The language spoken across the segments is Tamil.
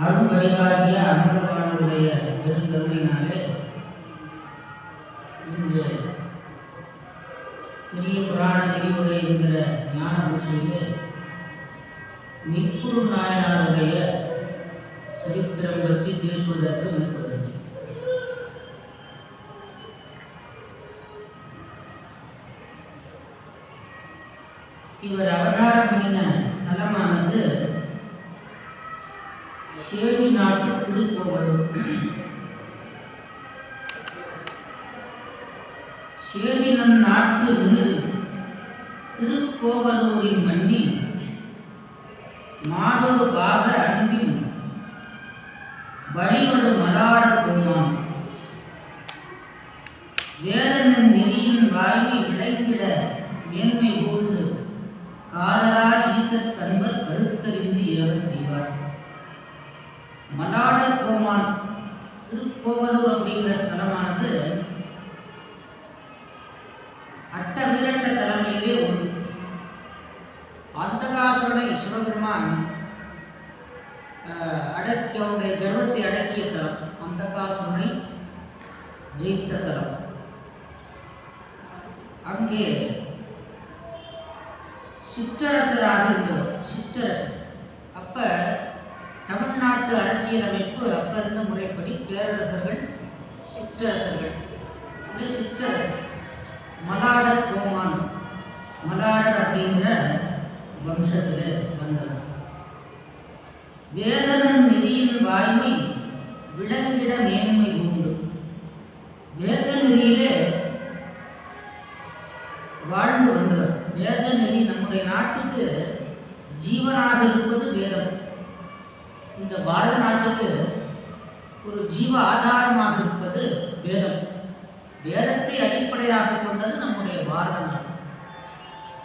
அருள்வழிகாட்டிய அன்பகவானுடைய பெருங்கருணையினாலே இன்று பெரிய புராண விரிவுரை என்கிற ஞான பூஷையிலே மிக்குரு நாயனாருடைய சரித்திரம் பற்றி பேசுவதற்கு மேற்படுகிறது. இவர் அவதாரம் பண்ணின தலமானது சேதி நாட்டு திருக்கோவலூர். சேதினன் நாட்டு வீடு திருக்கோவலூரின் மண்ணி மாதொரு பாகர் அன்பின் வழிவரு மலாட கோமான் வேதனின் நெறியின் வாயை விளங்கிட மேன்மை போன்று காதலால் ஈசற் கண்பர் கருத்தறிந்து ஏவல் செய்வார். மலாட கோமான் திருக்கோவலூர் அப்படிங்கிற ஸ்தலமானது அட்ட வீரட்ட தலங்களிலே ஒன்று. அந்தகாசுரனை சிவபெருமான் அவனுடைய கர்வத்தை அடக்கிய தலம், அந்தகாசுரனை ஜெயித்த தலம். அங்கே சிற்றரசராக இருந்தவர் சிற்றரசர். அப்ப தமிழ்நாட்டு அரசியலமைப்பு அப்ப இருந்த முறைப்படி பேரரசர்கள் சிற்றரசர்கள். சிற்றரசர் மலாடர் கோமான், மலாடர் அப்படிங்கிற வம்சத்தில் வந்தவர். வேதனன் நெறியின் வாய்மை விளங்கிட மேன்மை உண்டு. வேத நெறியிலே வாழ்ந்து வந்தவர். வேத நெறி நம்முடைய நாட்டுக்கு ஜீவனாக இருப்பது வேதம். இந்த பாரத நாட்டுக்கு ஒரு ஜீவ ஆதாரமாக இருப்பது வேதம். வேதத்தை அடிப்படையாக கொண்டது நம்முடைய பாரத நாடு.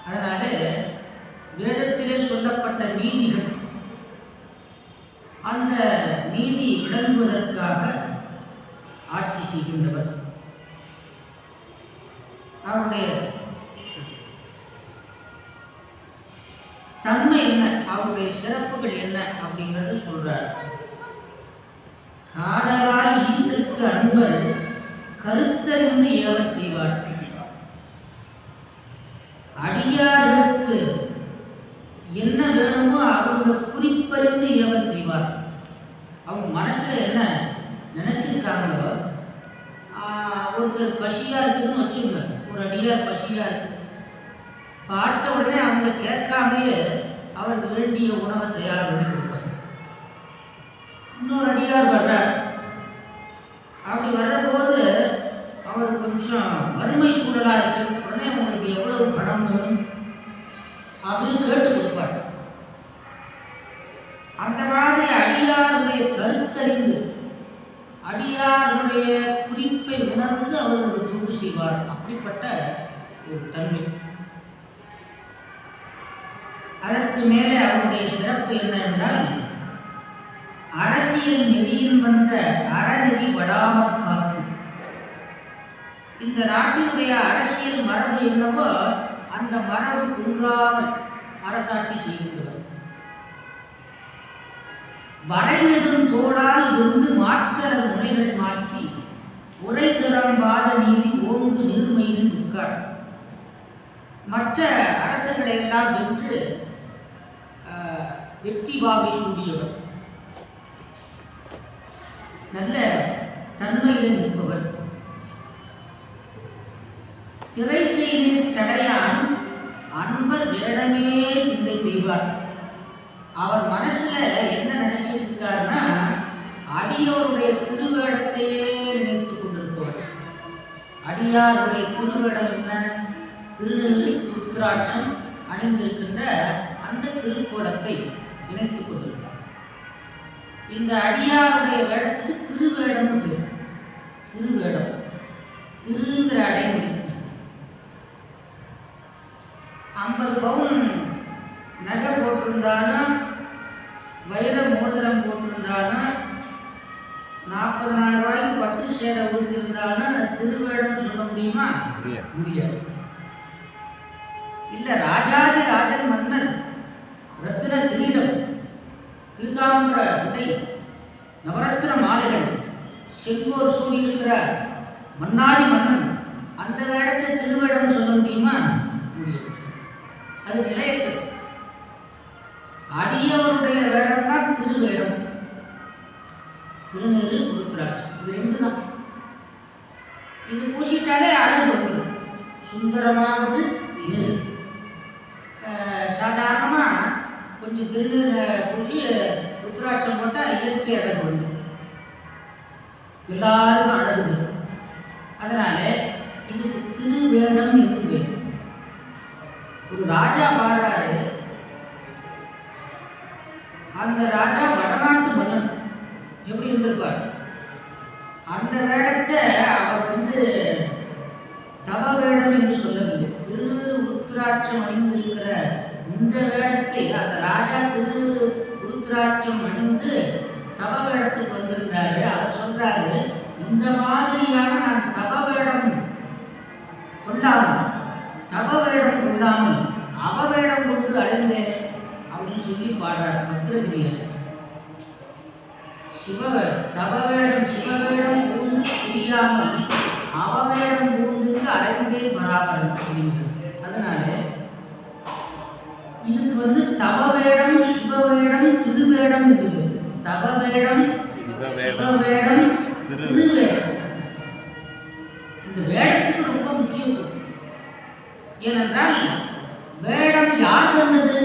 அதனாலே வேதத்திலே சொல்லப்பட்ட நீதிகள், அந்த நீதி விளங்குவதற்காக ஆட்சி செய்கின்றவர். அவருடைய தன்மை என்ன, அவருடைய சிறப்புகள் என்ன அப்படிங்கிறது சொல்றார். காதலால் ஈசற்கு அன்பர் கருத்தறிந்து ஏவல் செய்வார். அடியார்களுக்கு என்ன வேணுமோ அவங்க குறிப்பறிந்து ஏவல் செய்வார். அவங்க மனசுல என்ன நினைச்சிருக்காங்களோ, ஒருத்தர் பசியா இருக்குதுன்னு வச்சுங்க, ஒரு அடியார் பசியா இருக்கு, பார்த்த உடனே அவங்க கேட்காமையே அவருக்கு வேண்டிய உணவை தயார் பண்ணி கொடுப்பார். இன்னொரு அடியார் வர்றார். அப்படி வர்றபோது அவர் கொஞ்சம் வறுமை சூழலா இருக்கு, உடனே உங்களுக்கு எவ்வளவு பணம் வேணும் அப்படின்னு கேட்டு கொடுப்பார். அந்த மாதிரி அடியாருடைய கருத்தறிந்து அடியாருடைய குறிப்பை உணர்ந்து அவர்களுக்கு தொண்டு செய்வார். அப்படிப்பட்ட ஒரு தன்மை. அதற்கு மேலே அவருடைய சிறப்பு என்ன என்றால், அரசியல் நெறியில் வந்த அறநெறி வடாமல் காத்து. இந்த நாட்டினுடைய அரசியல் மரபு என்னவோ அந்த மரபு குன்றாமல் அரசாட்சி செய்கின்றவர். வரைநெடும் தோளால் வென்று மாற்றலர் முறைகள் மாற்றி உரை திறம்பாத நீதி ஓங்கு நீர்மையின் உட்கார். மற்ற அரசர்களை எல்லாம் வென்று வெற்றி வாகை சூடியவர், நல்ல தன்மையில் நிற்பவர். திரை செய்தீர் சடையான் அன்பர் வேடமே சிந்தை செய்வார். அவர் மனசுல என்ன நினைச்சிட்டு இருக்காருன்னா, அடியோருடைய திருவேடத்தையே நினைத்துக் கொண்டிருப்பவர். அடியாருடைய திருவேடம் என்ன? திருநீறு ருத்ராட்சம் அணிந்திருக்கின்ற அந்த திருக்கோலத்தை நினைத்துக் கொண்டிருக்கிறார். இந்த அடியாருடைய வேடத்துக்கு திருவேடம் பேர். திருவேடம், திருங்கிற அடைமொழி. 50 பவுன் நகை போட்டிருந்தாலும், வைர மோதிரம் போட்டிருந்தாலும், 40,000 ரூபாய்க்கு பட்டு சேலை ஊற்றிருந்தாலும் திருவேடம் சொல்ல முடியுமா? முடியாது. இல்ல, ராஜாதி ராஜன் மன்னர், ரத்தின கிரீடம், பீதாம்பர உடை, நவரத்ன மாலைகள், செங்கோர் சூடியிருக்கிற மன்னாடி மன்னன், அந்த வேடத்தை திருவேடம் சொல்ல முடியுமா? முடியாது. அது நிலையற்றது. அடியவருடைய வேடம் தான் திருவேடம். திருநீறு ருத்ராட்சம், இது 2 தான். இது பூசிட்டாலே அழகு வந்துடும். சுந்தரமாவது நீர். சாதாரணமாக கொஞ்சம் திருநீரை பூசி ருத்ராட்சம் போட்டால் இயற்கை அழகு வந்துடும், எல்லாருக்கும் அழகுது. அதனால இதுக்கு திருவேடம் என்று பேர். ஒரு ராஜா பாடுறாரு, அந்த ராஜா வடநாட்டு மன்னன். எப்படி இருந்திருப்பார்? அந்த வேடத்தை அவர் தவ வேடம் என்று சொல்லவில்லை. திருநீறு ருத்ராட்சம் அணிந்திருக்கிற இந்த வேடத்தை அந்த ராஜா திருநீறு ருத்ராட்சம் அணிந்து தவ வேடத்துக்கு வந்திருந்தாரு. அவர் சொல்றாரு, இந்த மாதிரியான நான் தவ வேடம் கொள்ளாமல் அவவேடம் கொண்டு அடைந்தேனே அப்படின்னு சொல்லி பாடுறார் பத்திரகிரியார். சிவவேடம் பூண்டு தெரியாமல் அவவேடம் பூண்டுக்கு அடைந்தேன் பராபரன் அப்படிங்கிறது. அதனால இதுக்கு தவவேடம், சிவவேடம், திருவேடம் இருக்குது. தவவேடம், சிவவேடம், திருவேடம். இந்த வேடத்துக்கு ரொம்ப முக்கியத்துவம். ஏனென்றால் வேடம் யார் சொன்னது?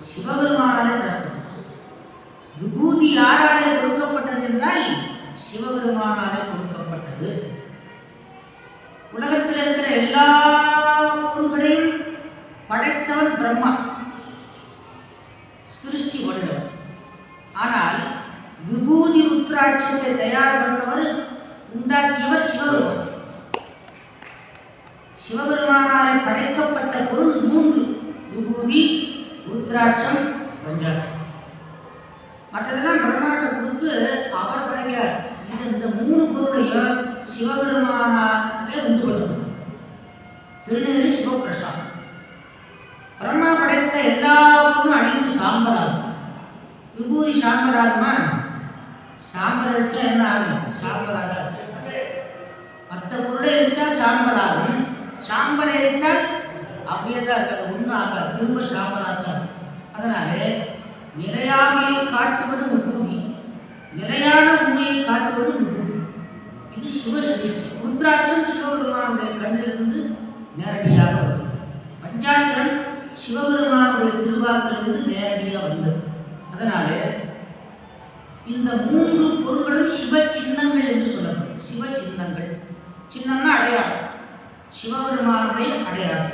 சிவபெருமானாலே தரப்பட்டது. விபூதி யாராலே கொடுக்கப்பட்டது என்றால் சிவபெருமானாலே கொடுக்கப்பட்டது. உலகத்தில் இருக்கிற எல்லா பொருள்களையும் படைத்தவன் பிரம்மா, சிருஷ்டி வல்லவர். ஆனால் விபூதி ருத்ராட்சத்தை தயார் பண்ணவர், உண்டாக்கியவர் சிவபெருமான். சிவபெருமானாரை படைக்கப்பட்ட பொருள் 3: விபூதி, ருத்ராட்சம், பஞ்சாட்சம். மற்றதெல்லாம் பிரம்மாண்ட கொடுத்து அவர் படைக்கிறார். இந்த 3 பொருளையும் சிவபெருமானாலே உண்டு பண்ணணும். திருநீறு சிவபிரசாதம். பிரம்மா படைத்த எல்லா பொருளும் அணிந்து சாம்பலாகும். விபூதி சாம்பலாகுமா? சாம்பல் அடிச்சா என்ன ஆகும்? சாம்பலாக. மற்ற பொருளை எரிச்சா சாம்பலாகும். சாம்பலை எரித்தால் அப்படியே தான் இருக்காது, ஒன்றும் ஆகாது, திரும்ப சாம்பலாக தான். அதனால நிலையாமையை காட்டுவது விபூதி, நிலையான உண்மையை காட்டுவது விபூதி. இது சிவசிருஷ்டி. ருத்ராட்சம் சிவபெருமானுடைய கண்ணிலிருந்து நேரடியாக வருது. பஞ்சாட்சரம் சிவபெருமானுடைய திருவாக்கிலிருந்து நேரடியாக வந்தது. அதனால இந்த 3 பொருள்களும் சிவ சின்னங்கள் என்று சொல்லப்படும். சிவ சின்னங்கள். சின்னம்னா அடையாளம், சிவபெருமானுடைய அடையாளம்.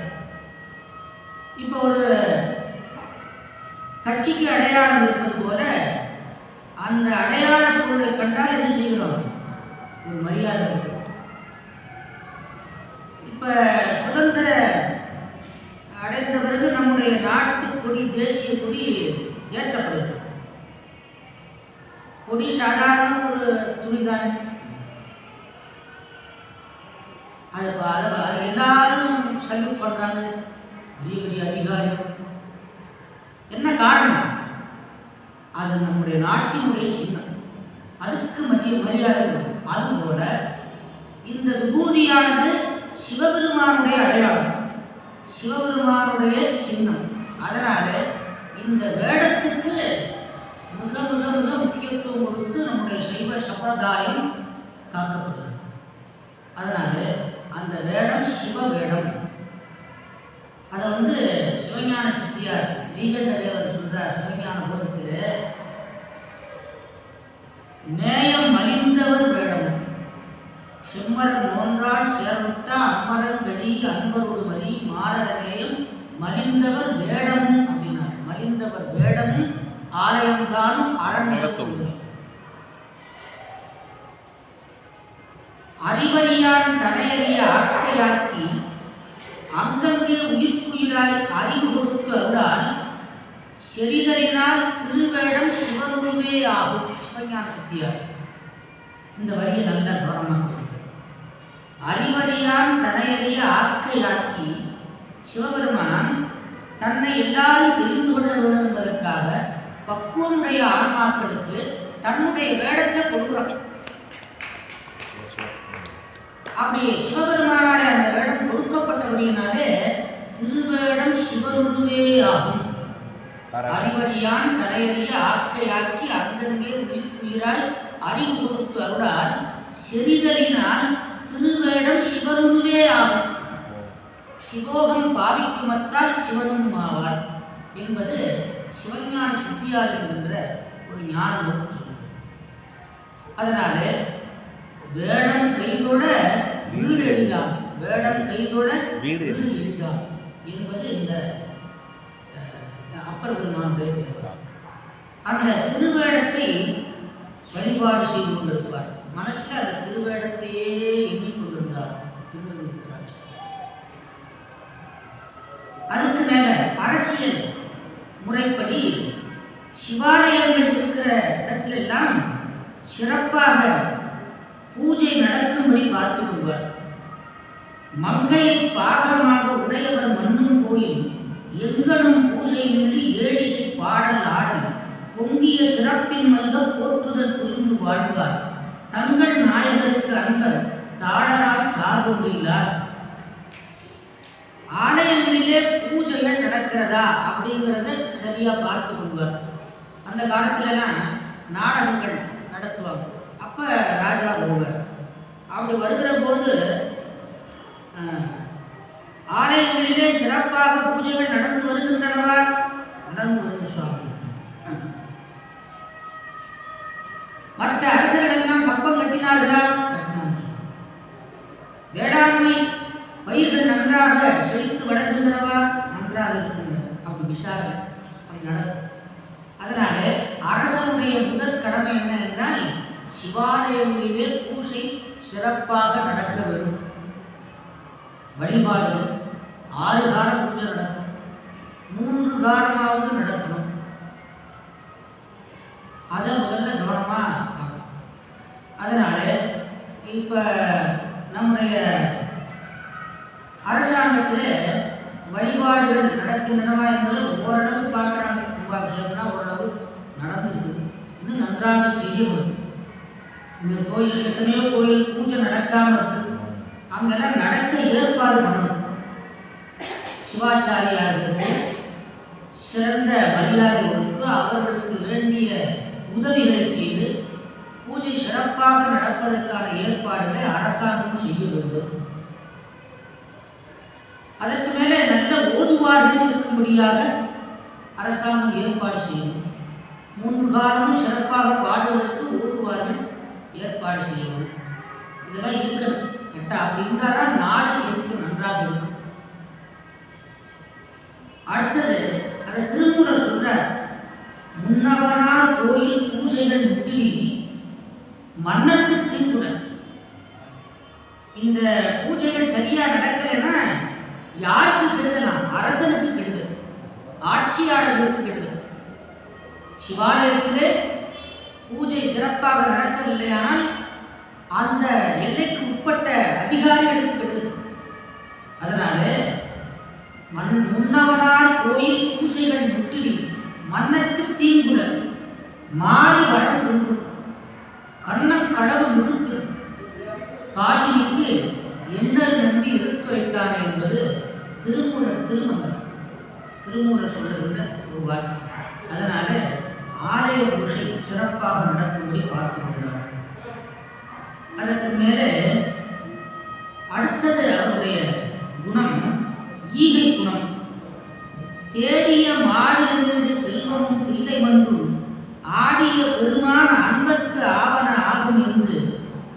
இப்போ ஒரு கட்சிக்கு அடையாளம் இருப்பது போல அந்த அடையாள பொருளை கண்டால் என்ன செய்கிறோம்? ஒரு மரியாதை. இப்போ சுதந்திர அடைந்த பிறகு நம்முடைய நாட்டு கொடி, தேசிய கொடி ஏற்றப்படுகிறது. கொடி சாதாரண ஒரு துணி தானே, அது எல்லாரும் சல்யூட் பண்ணுறாங்க, பெரிய பெரிய அதிகாரிகள். என்ன காரணம்? அது நம்முடைய நாட்டினுடைய சின்னம், அதுக்கு மரியாதை. அதுபோல இந்த விபூதியானது சிவபெருமானுடைய அடையாளம், சிவபெருமானுடைய சின்னம். அதனால இந்த வேடத்துக்கு மிக மிக மிக முக்கியத்துவம் கொடுத்து நம்முடைய சைவ சம்பிரதாயம் காக்கப்படுகிறது. அதனால அந்த வேடம் சிவ வேடம். அதை சிவஞான சித்தியார் நீகண்ட தேவர் சொல்றார் சிவஞான போதத்திலே, நேயம் மலிந்தவர் வேடம் செம்மரன் நோன்றால் சேர்விட்டா அம்மரங்கடி அன்பரோடு மறி மாறர நேயம் மலிந்தவர் வேடமும் அப்படின்னார். மலிந்தவர் வேடமும் ஆலயம்தானும் அரண்யத்துள்ளது. அறிவறியான் தனையறிய ஆஸ்தையாக்கி அங்கங்கே உயிர்க்குயிராய் அறிவு கொடுத்து அருளால் செறிதலினால் திருவேடம் சிவனுருவே ஆகும். சிவஞான சித்தியார் இந்த வரியை நல்ல கவனமாக, அறிவறியான் தனையறிய ஆக்கையாக்கி சிவபெருமான் தன்னை எல்லாரும் தெரிந்து கொள்ள வேண்டும் என்பதற்காக பக்குவமுடைய ஆன்மாக்களுக்கு தன்னுடைய வேடத்தை கொடுக்கிறார். அப்படியே சிவபெருமானாலே அந்த வேடம் கொடுக்கப்பட்டபடியினாலே திருவேடம் சிவனுருவே ஆகும். அறிவறியான் தலையறிய ஆக்கையாக்கி அங்கங்கே உயிர்க்குயிராய் அறிவு கொடுத்து அருளால் செறிதலினால் திருவேடம் சிவனுருவே ஆகும். சிவோகம் பாவிக்குமத்தால் சிவனும் ஆவார் என்பது சிவஞான சித்தியார் என்கின்ற ஒரு ஞான நோக்கு சொல்லுது. அதனால வேடம் கைதொட வீடு எளிதாம், வேடம் கைதொட வீடு எளிதாம் என்பது இந்த அப்பர் பெருமானுடைய பேசுகிறார். அந்த திருவேடத்தை வழிபாடு செய்து கொண்டிருப்பார். மனசில் அந்த திருவேடத்தையே எண்ணிக்கொண்டிருந்தார் திருநெல்வேலி. அதுக்கு மேல அரசியல் முறைப்படி சிவாலயங்கள் இருக்கிற இடத்திலெல்லாம் சிறப்பாக பூஜை நடக்கும்படி பார்த்து கொள்வார். மங்கையை பாகமாக உடையவர் மண்ணும் கோயில் எங்கனும் பூஜை நின்று ஏழிசை பாடல் ஆடல் பொங்கிய சிறப்பின் மல்க போற்றுதல் புரிந்து வாழ்வார். தங்கள் நாயகருக்கு அன்பர் தாடரால் சார்கொண்டில்லார். ஆலயங்களிலே பூஜைகள் நடக்கிறதா அப்படிங்கிறத சரியா பார்த்து கொள்வார். அந்த காலத்துலலாம் நாடகங்கள் நடத்துவாங்க. அப்போ ராஜா வருவார். அப்படி வருகிற போது ஆலயங்களிலே சிறப்பாக பூஜைகள் நடந்து வருகின்றனவா? நடந்து வருகிற சுவாமி. மற்ற அரசர்கள் எல்லாம் கப்பம் கட்டினார்களா? வேளாண்மை பயிர்கள் நன்றாக செழித்து வளர்கின்றனவா? நன்றாக இருக்கின்றன. அப்படி விசாரணை அப்படி நடக்கும். அதனால அரசனுடைய முதல் கடமை என்ன என்றால் சிவாலயங்களிலே பூஜை சிறப்பாக நடக்க வேண்டும். வழிபாடுகள் 6 கால பூஜை நடக்கும், 3 காலமாவது நடக்கணும். அதை முதல்ல கவனமா பார்க்கணும். அதனால இப்ப நம்முடைய அரசாங்கத்தில் வழிபாடுகள் நடக்கின்றனவா என்பதை ஓரளவு பார்க்குறாங்க. கும்பாபிஷேகம்னா ஓரளவு நடந்துருக்கு, இன்னும் நன்றாக செய்யணும். இந்த கோயில் எத்தனையோ கோயில் பூஜை நடக்காமல் இருக்கு, அங்கெல்லாம் நடக்க ஏற்பாடு பண்ணணும். சிவாச்சாரியார்களுக்கு சிறந்த மரியாதை கொடுத்து அவர்களுக்கு வேண்டிய உதவிகளை செய்து பூஜை சிறப்பாக நடப்பதற்கான ஏற்பாடுகளை அரசாங்கம் செய்ய வேண்டும். அதற்கு மேலே நல்ல ஓதுவார்கள் இருக்கும்படியாக அரசாங்கம் ஏற்பாடு செய்யணும். 3 காலமும் சிறப்பாக பாடுவதற்கு ஓதுவார்கள் ஏற்பாடு செய்யணும். இதெல்லாம் இருக்கணும். கரெக்டா? அப்படி இருந்தால் தான் நாடு செழிக்கும், நன்றாக இருக்கும். அடுத்தது அதை திருமூலர் சொல்றார். முன்னவனார் கோயில் பூஜைகள் முட்டிலி மன்னருக்கு தீங்குடன். இந்த பூஜைகள் சரியா நடக்கலைன்னா யாருக்கு கெடுதலாம்? அரசனுக்கு கெடுதல், ஆட்சியாளர்களுக்கு கெடுதல். சிவாலயத்திலே பூஜை சிறப்பாக நடக்கவில்லையானால் அந்த எல்லைக்கு உட்பட்ட அதிகாரிகளுக்கு கெடுதல். அதனால முன்னவனார் கோயில் பூஜைகள் முட்டிலி மன்னருக்கு தீங்குடன் மாறி வளம் கொண்டு கண்ண கடவு முழுத்து காசினிக்கு எண்ணல் நந்தி எடுத்துரைத்தானே என்பது திருமந்திரம். திருமூலர் சொல்லுகின்ற ஒரு வாக்கியம். அதனால ஆலய பூஷை சிறப்பாக நடக்கும்படி பார்த்து கொண்டார். அதற்கு மேலே அடுத்தது அவருடைய குணம் ஈகை குணம். தேடிய மாடு வீடு செல்வமும் தில்லை மன்றும் ஆடிய பெருமான அன்பர்க்கு ஆவன ஆகும் என்று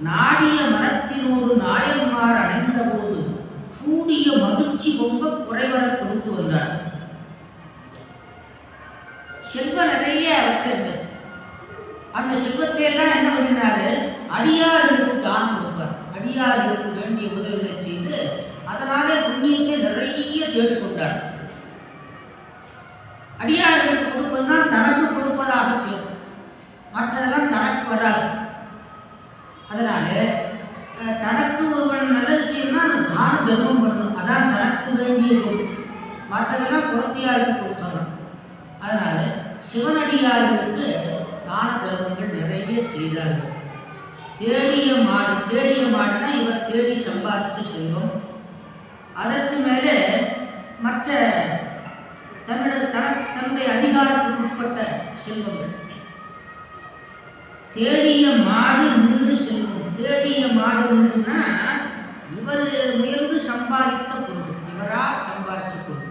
நாடிய மனத்தினோடு நாயன்மார் அடைந்த போது கூடிய மகிழ்ச்சி பொங்க குறைவர கொடுத்து வந்தார். செல்வம் நிறைய வச்சிருந்தது. அந்த செல்வத்தை எல்லாம் என்ன பண்ணினாரு? அடியார்களுக்கு தானம் கொடுப்பார். அடியார்களுக்கு வேண்டிய உதவிகளை செய்து அதனாலே புண்ணியத்தை நிறைய தேடிக்கொண்டார். அடியார்களுக்கு கொடுப்பதுதான் தனக்கு கொடுப்பதாக சேரும், மற்றதெல்லாம் தனக்கு வராது. அதனால தனக்கு ஒருவன் நல்லது செய்யணும்னா அந்த தான தர்மம் பண்ணணும். அதான் தனக்கு வேண்டிய பொருள். மற்றதெல்லாம் புறத்தியாருக்கு கொடுத்தணும். அதனால சிவனடியார்களுக்கு தான தர்மங்கள் நிறைய செய்தார்கள். தேடிய மாடுனா இவர் தேடி சம்பாதிச்சு செல்வம். அதற்கு மேலே மற்ற தன்னுடைய அதிகாரத்துக்கு உட்பட்ட செல்வங்கள். தேடிய மாடு நீண்டு செல்வம். தேடிய மாடு நீண்டுன்னா இவர் முயன்று சம்பாதித்த பொருள், இவரா சம்பாதிச்ச பொருள்.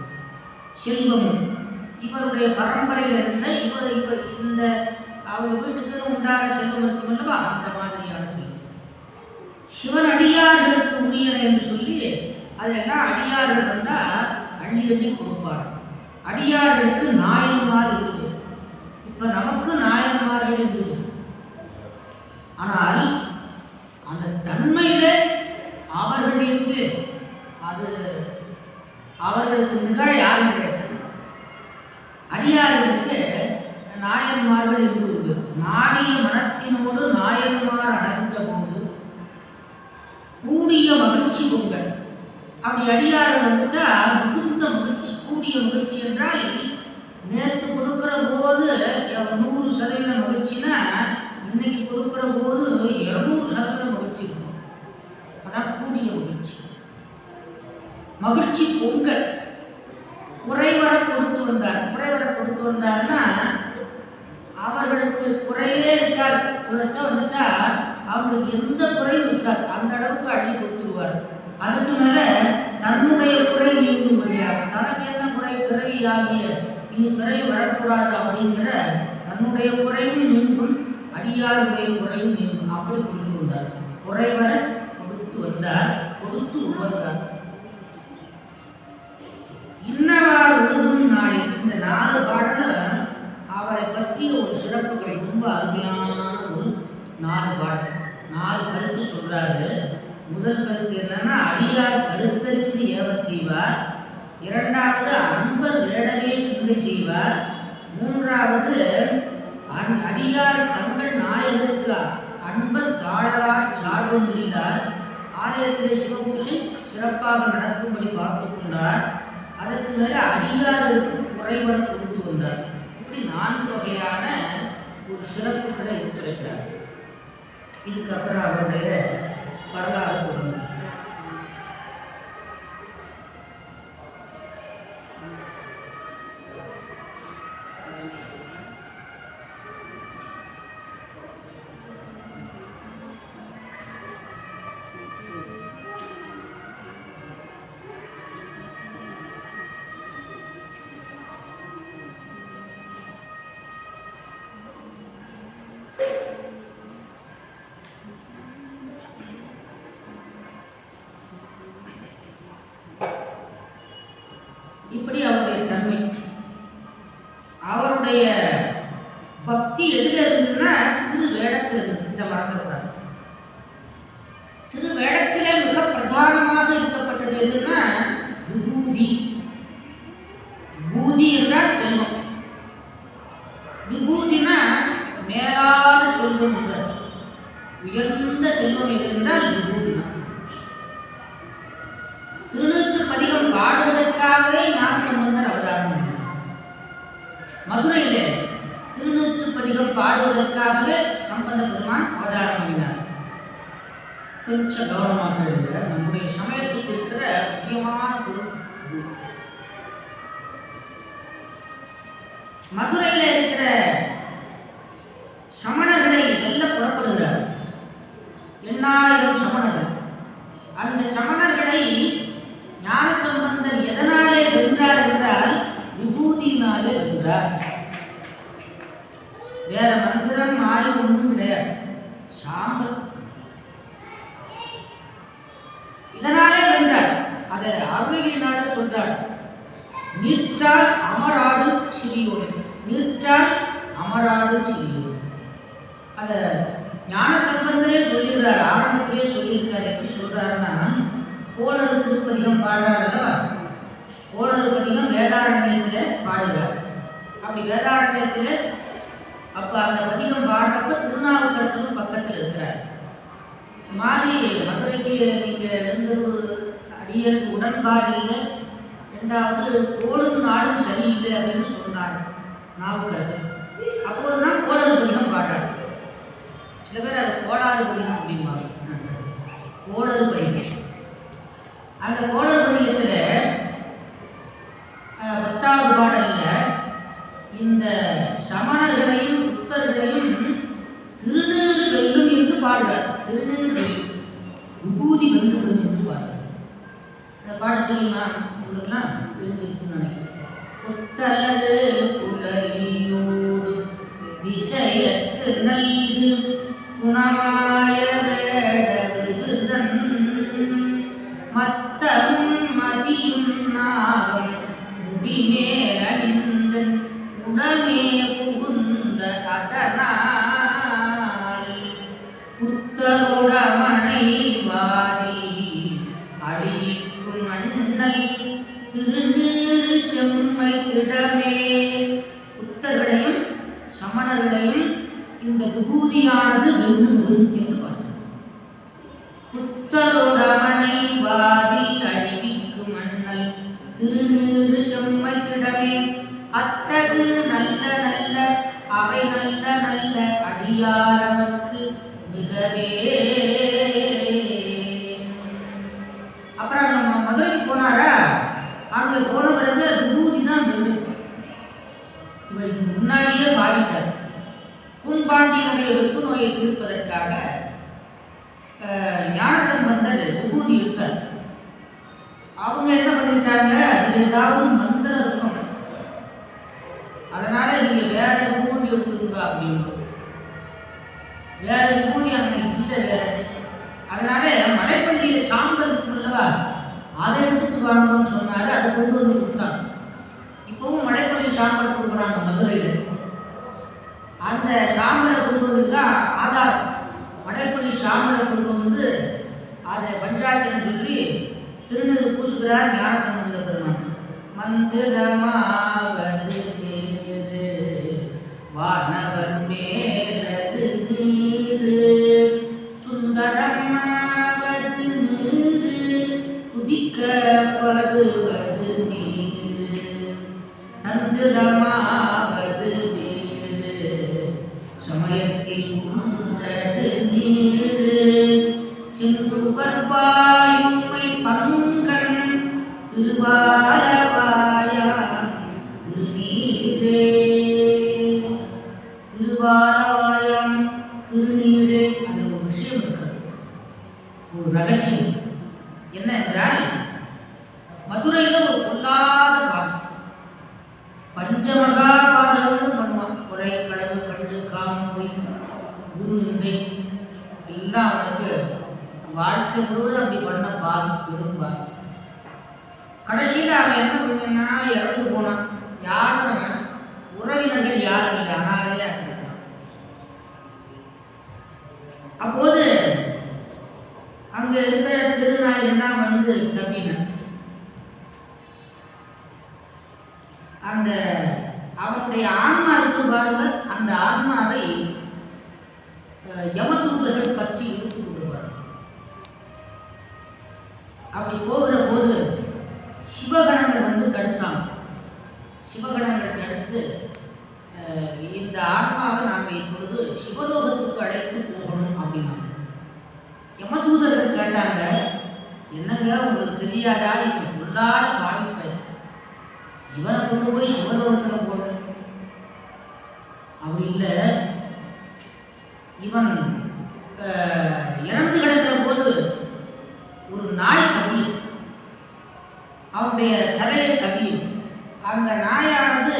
செல்வம் இவருடைய பரம்பரையில் இருந்த இவர் இந்த அவங்க வீட்டுக்கு உண்டான செல்வம் இருக்கும் அல்லவா, அந்த மாதிரியான செல்வம். சிவன் அடியார்களுக்கு உரியன என்று சொல்லி அதெல்லாம் அடியார்கள் வந்தால் அள்ளி அள்ளி கொடுப்பார். அடியார்களுக்கு நாயன்மார் இருந்தது. இப்போ நமக்கு நாயன்மார்கள் இருந்தது. ஆனால் அந்த தன்மையில அவர்கள் இருந்து அது அவர்களுக்கு நிகர யாரும் கிடையாது. அடியார்களுக்கு நாயன்மார்கள் என்று நாடிய மனத்தினோடு நாயன்மார் அடைந்த போது கூடிய மகிழ்ச்சி பொங்கல். அப்படி அடியார்கள் வந்துட்டா மிகுந்த மகிழ்ச்சி. கூடிய மகிழ்ச்சி என்றால் நேற்று கொடுக்கிற போது 100% மகிழ்ச்சினா இன்னைக்கு கொடுக்கிற போது 200% மகிழ்ச்சி இருக்கும். அதான் கூடிய மகிழ்ச்சி. மகிழ்ச்சி பொங்கல். குறைவர கொடுத்து வந்தார்னா அவர்களுக்கு குறையே இருக்காது. இவர்கிட்ட வந்துட்டா அவங்களுக்கு எந்த குறையும் இருக்காது. அந்த அளவுக்கு அள்ளி கொடுத்துருவார். அதுக்கு மேல தன்னுடைய குறை நீங்கும் முடியாது. தனக்கு என்ன குறை? பிறவி ஆகிய இனி பிறவி வரக்கூடாது அப்படிங்கிற தன்னுடைய குறையும் நீங்கும், அடியாருடைய குறையும் நீங்கும். அப்படி கொடுத்து வந்தார். குறைவர கொடுத்து வந்தார், கொடுத்து உணர்ந்தார். இன்னவாறு ஒழுகும் நாளில் இந்த 4 பாடல அவரை பற்றிய ஒரு சிறப்புகள். ரொம்ப அருமையான ஒரு 4 பாடல். 4 கருத்து சொல்றாரு. முதல் கருத்து என்னன்னா, அடியார் கருத்தறிந்து ஏவர் செய்வார். 2வது அன்பர் வேடவே சிந்தை செய்வார். 3வது அடியார் தங்கள் நாயகருக்கு அன்பர் தாழலார் சார்பம் இருந்தார். ஆலயத்திலே சிவபூஷை சிறப்பாக நடக்கும்படி பார்த்து கொண்டார். அதற்கு மேலே அடியார்களுக்கு குறைவர கொடுத்து வந்தார். இப்படி 4 வகையான ஒரு சிறப்புகளை எடுத்துரைக்கிறார். இதுக்கப்புறம் அவருடைய வரலாறு தொடங்கும். இப்படி அவருடைய தன்மை. அவருடைய பக்தி எதில் இருந்ததுன்னா திருவேடத்தில் இருந்தது. இதை மறந்துவிடாது. திருவேடத்திலே மிக பிரதானமாக இருக்கப்பட்டது எதுன்னா விபூதி. பூதி என்றால் செல்வம். விபூதினா மேலான செல்வம் என்றால் உயர்ந்த செல்வம் எது என்றால் விபூதி தான். திருநூற்றுப்பதிகம் பாடுவதற்காகவே ஞானசம்பந்தர் அவதாரம் பண்ணினார். மதுரையிலே திருநூற்றுப்பதிகம் பாடுவதற்காகவே சம்பந்த பெருமான் அவதாரம் பண்ணினார். கொஞ்சம் கவனமாக எடுங்க. நம்முடைய சமயத்துக்கு இருக்கிற முக்கியமான பொருள். மதுரையில் இருக்கிற சமணர்களை வெல்ல புறப்படுகிறார். 8000 சமணர்கள். அந்த சமணர்களை ஞானசம்பந்தர் எதனாலே வென்றார் என்றால் விபூதியினாலே வென்றார். வேற மந்திரம் மாறி ஒன்றும் கிடையாது, சாம்பல். இதனாலே வென்றார். அதை அருணகிரிநாதர் சொல்றார், நீற்றால் அமராடும் சிறியோடு, நீற்றால் அமராடும் சிறியோடு. அதை ஞானசம்பந்தரே சொல்லிடுறார், ஆரம்பத்திலே சொல்லியிருக்காரு. எப்படி சொல்றாருன்னா, கோளறு திருப்பதிகம் பாடுறார் அல்லவா, கோளறு பதிகம் வேதாரண்யத்தில் பாடுகிறார். அப்படி வேதாரண்யத்தில் அப்போ அந்த பதிகம் பாடுறப்ப திருநாவுக்கரசரும் பக்கத்தில் இருக்கிறார். மாதிரி மதுரைக்கு நீங்கள் எழுந்தொரு அடியருக்கு உடன்பாடு இல்லை, ரெண்டாவது கோளும் நாடும் சரியில்லை அப்படின்னு சொன்னார் நாவுக்கரசர். அப்போது தான் கோளறு பதிகம் பாடுறார். சில பேர் அதை கோளாறு பதிகம் அப்படின்பாங்க. கோளறு பதிகம், அந்த கோளறு பதிகத்தில் 10வது பாடலில் இந்த சமணர்களையும் புத்தர்களையும் திருநீறு வெல்லும் என்று பாடுறார். திருநீறு வெல்லும், விபூதி வென்றுவிடும் என்று பாடுறார். அந்த பாடம் தெரியுமா உங்களுக்குலாம்? தெரிஞ்சிருக்குன்னு நினைக்கிறேன். புத்தலது புலலியோடு விஷயத்து நல்கு குணமாய வேடவிருதன் மத்தமும் மதியும் நாகம் முடிமேலணிந்தன் உடமே புகுந்த அதனால் புத்தருடமனை வாரி அழிவிக்கும் அண்ணல் திருநீறு செம்மை திடமே. புத்தர்களையும் சமணர்களையும் இந்த விபூதியானது வென்றுவிடும் என்று பாடுகிறார். புத்தருடமனை வாரி அழிவிக்கும் அண்ணல் திருநீறு செம்மை திடமே. அத்தகு நல்ல நல்ல அவை நல்ல நல்ல அடியாரவர்க்கு மிகவே. அப்புறம் நம்ம மதுரைக்கு போனாரா, அங்கே போன பிறகு விபூதி தான் வென்று. இவருக்கு முன்னாடியே பாடிட்டார். பூம்பாண்டியனுடைய வெப்பு நோயை தீர்ப்பதற்காக ஞானசம்பந்தர் விபூதி எடுத்தார். அவங்க என்ன பண்ணிட்டாங்க, அதில் ஏதாவது மந்திரம் இருக்கும், அதனால நீங்க வேற விபூதி எடுத்துக்கோங்க அப்படின்னு. வேற விபூதி அங்கே இல்லை வேற. அதனால மலைப்பள்ளியில் சாம்பல் இருக்கும் அல்லவா, அதை எடுத்துட்டு வாங்கன்னு சொன்னாரு. அதை கொண்டு வந்து கொடுத்தாங்க. இப்பவும் மலைப்பள்ளி சாம்பல் கொடுக்குறாங்க மதுரையில். அந்த சாம்பலை கொண்டு வந்துதான் ஆதாரம். மலைப்பள்ளி சாம்பலை கொண்டு வந்து அதை பஞ்சாட்சரம் சொல்லி திருநீறு பூசுகிறார் ஞானசம்பந்த பெருமான். மந்திரமாவது நீரு வானவர் மேலது நீரு சுந்தரமாவது நீரு துதிக்கப்படுவது நீரு தந்திரமாவது நீரு சமயத்தில் உண்டது நீரு சிந்துவர் வாயுமை பங்கன் திருவாலவாயா திருநீரே. திருவாலவாயம் திருநீரே. அது ஒரு விஷயம் இருக்கிறது, ஒரு ரகசியம். என்ன என்றால், மதுரையில் ஒரு பொல்லாத பாடம், பஞ்சமகா பாதகங்களும் பண்ணுவான். கொலை, களவு, கண்டு, காமம், பொய், குரு நிந்தை எல்லாம் அவனுக்கு வாழ்க்கை முழுவதும் அப்படி பண்ண பாதி, பெரும்பாதி. கடைசியில் அவன் என்ன பண்ணா, இறந்து போனான். யாரும் உறவினர்கள் யாரும் இல்லை, அனாதையா கிடைக்கிறான். அப்போது அங்க இருக்கிற திருநாய் என்ன வந்து கவின அந்த அவனுடைய ஆன்மா இருக்கு பாருங்க, அந்த ஆன்மாவை யமதூதர்கள் பற்றி இழுத்து கொண்டு அப்படி போகிற போது சிவகணங்கள் வந்து தடுத்தாங்க. சிவகணங்கள் தடுத்து இந்த ஆன்மாவை நாங்கள் இப்பொழுது சிவலோகத்துக்கு அழைத்து போகணும் அப்படின்னாங்க. யமதூதர்கள் கேட்டாங்க, என்னங்க உங்களுக்கு தெரியாதா, இவன் பொல்லாத பாவிப்பை, இவனை கொண்டு போய் சிவலோகத்தில் போடுற, அப்படி இல்லை, இவன் இறந்து கிடக்கிற போது ஒரு நாய் கவ்வியது, அவனுடைய தலையை கவ்வியது. அந்த நாயானது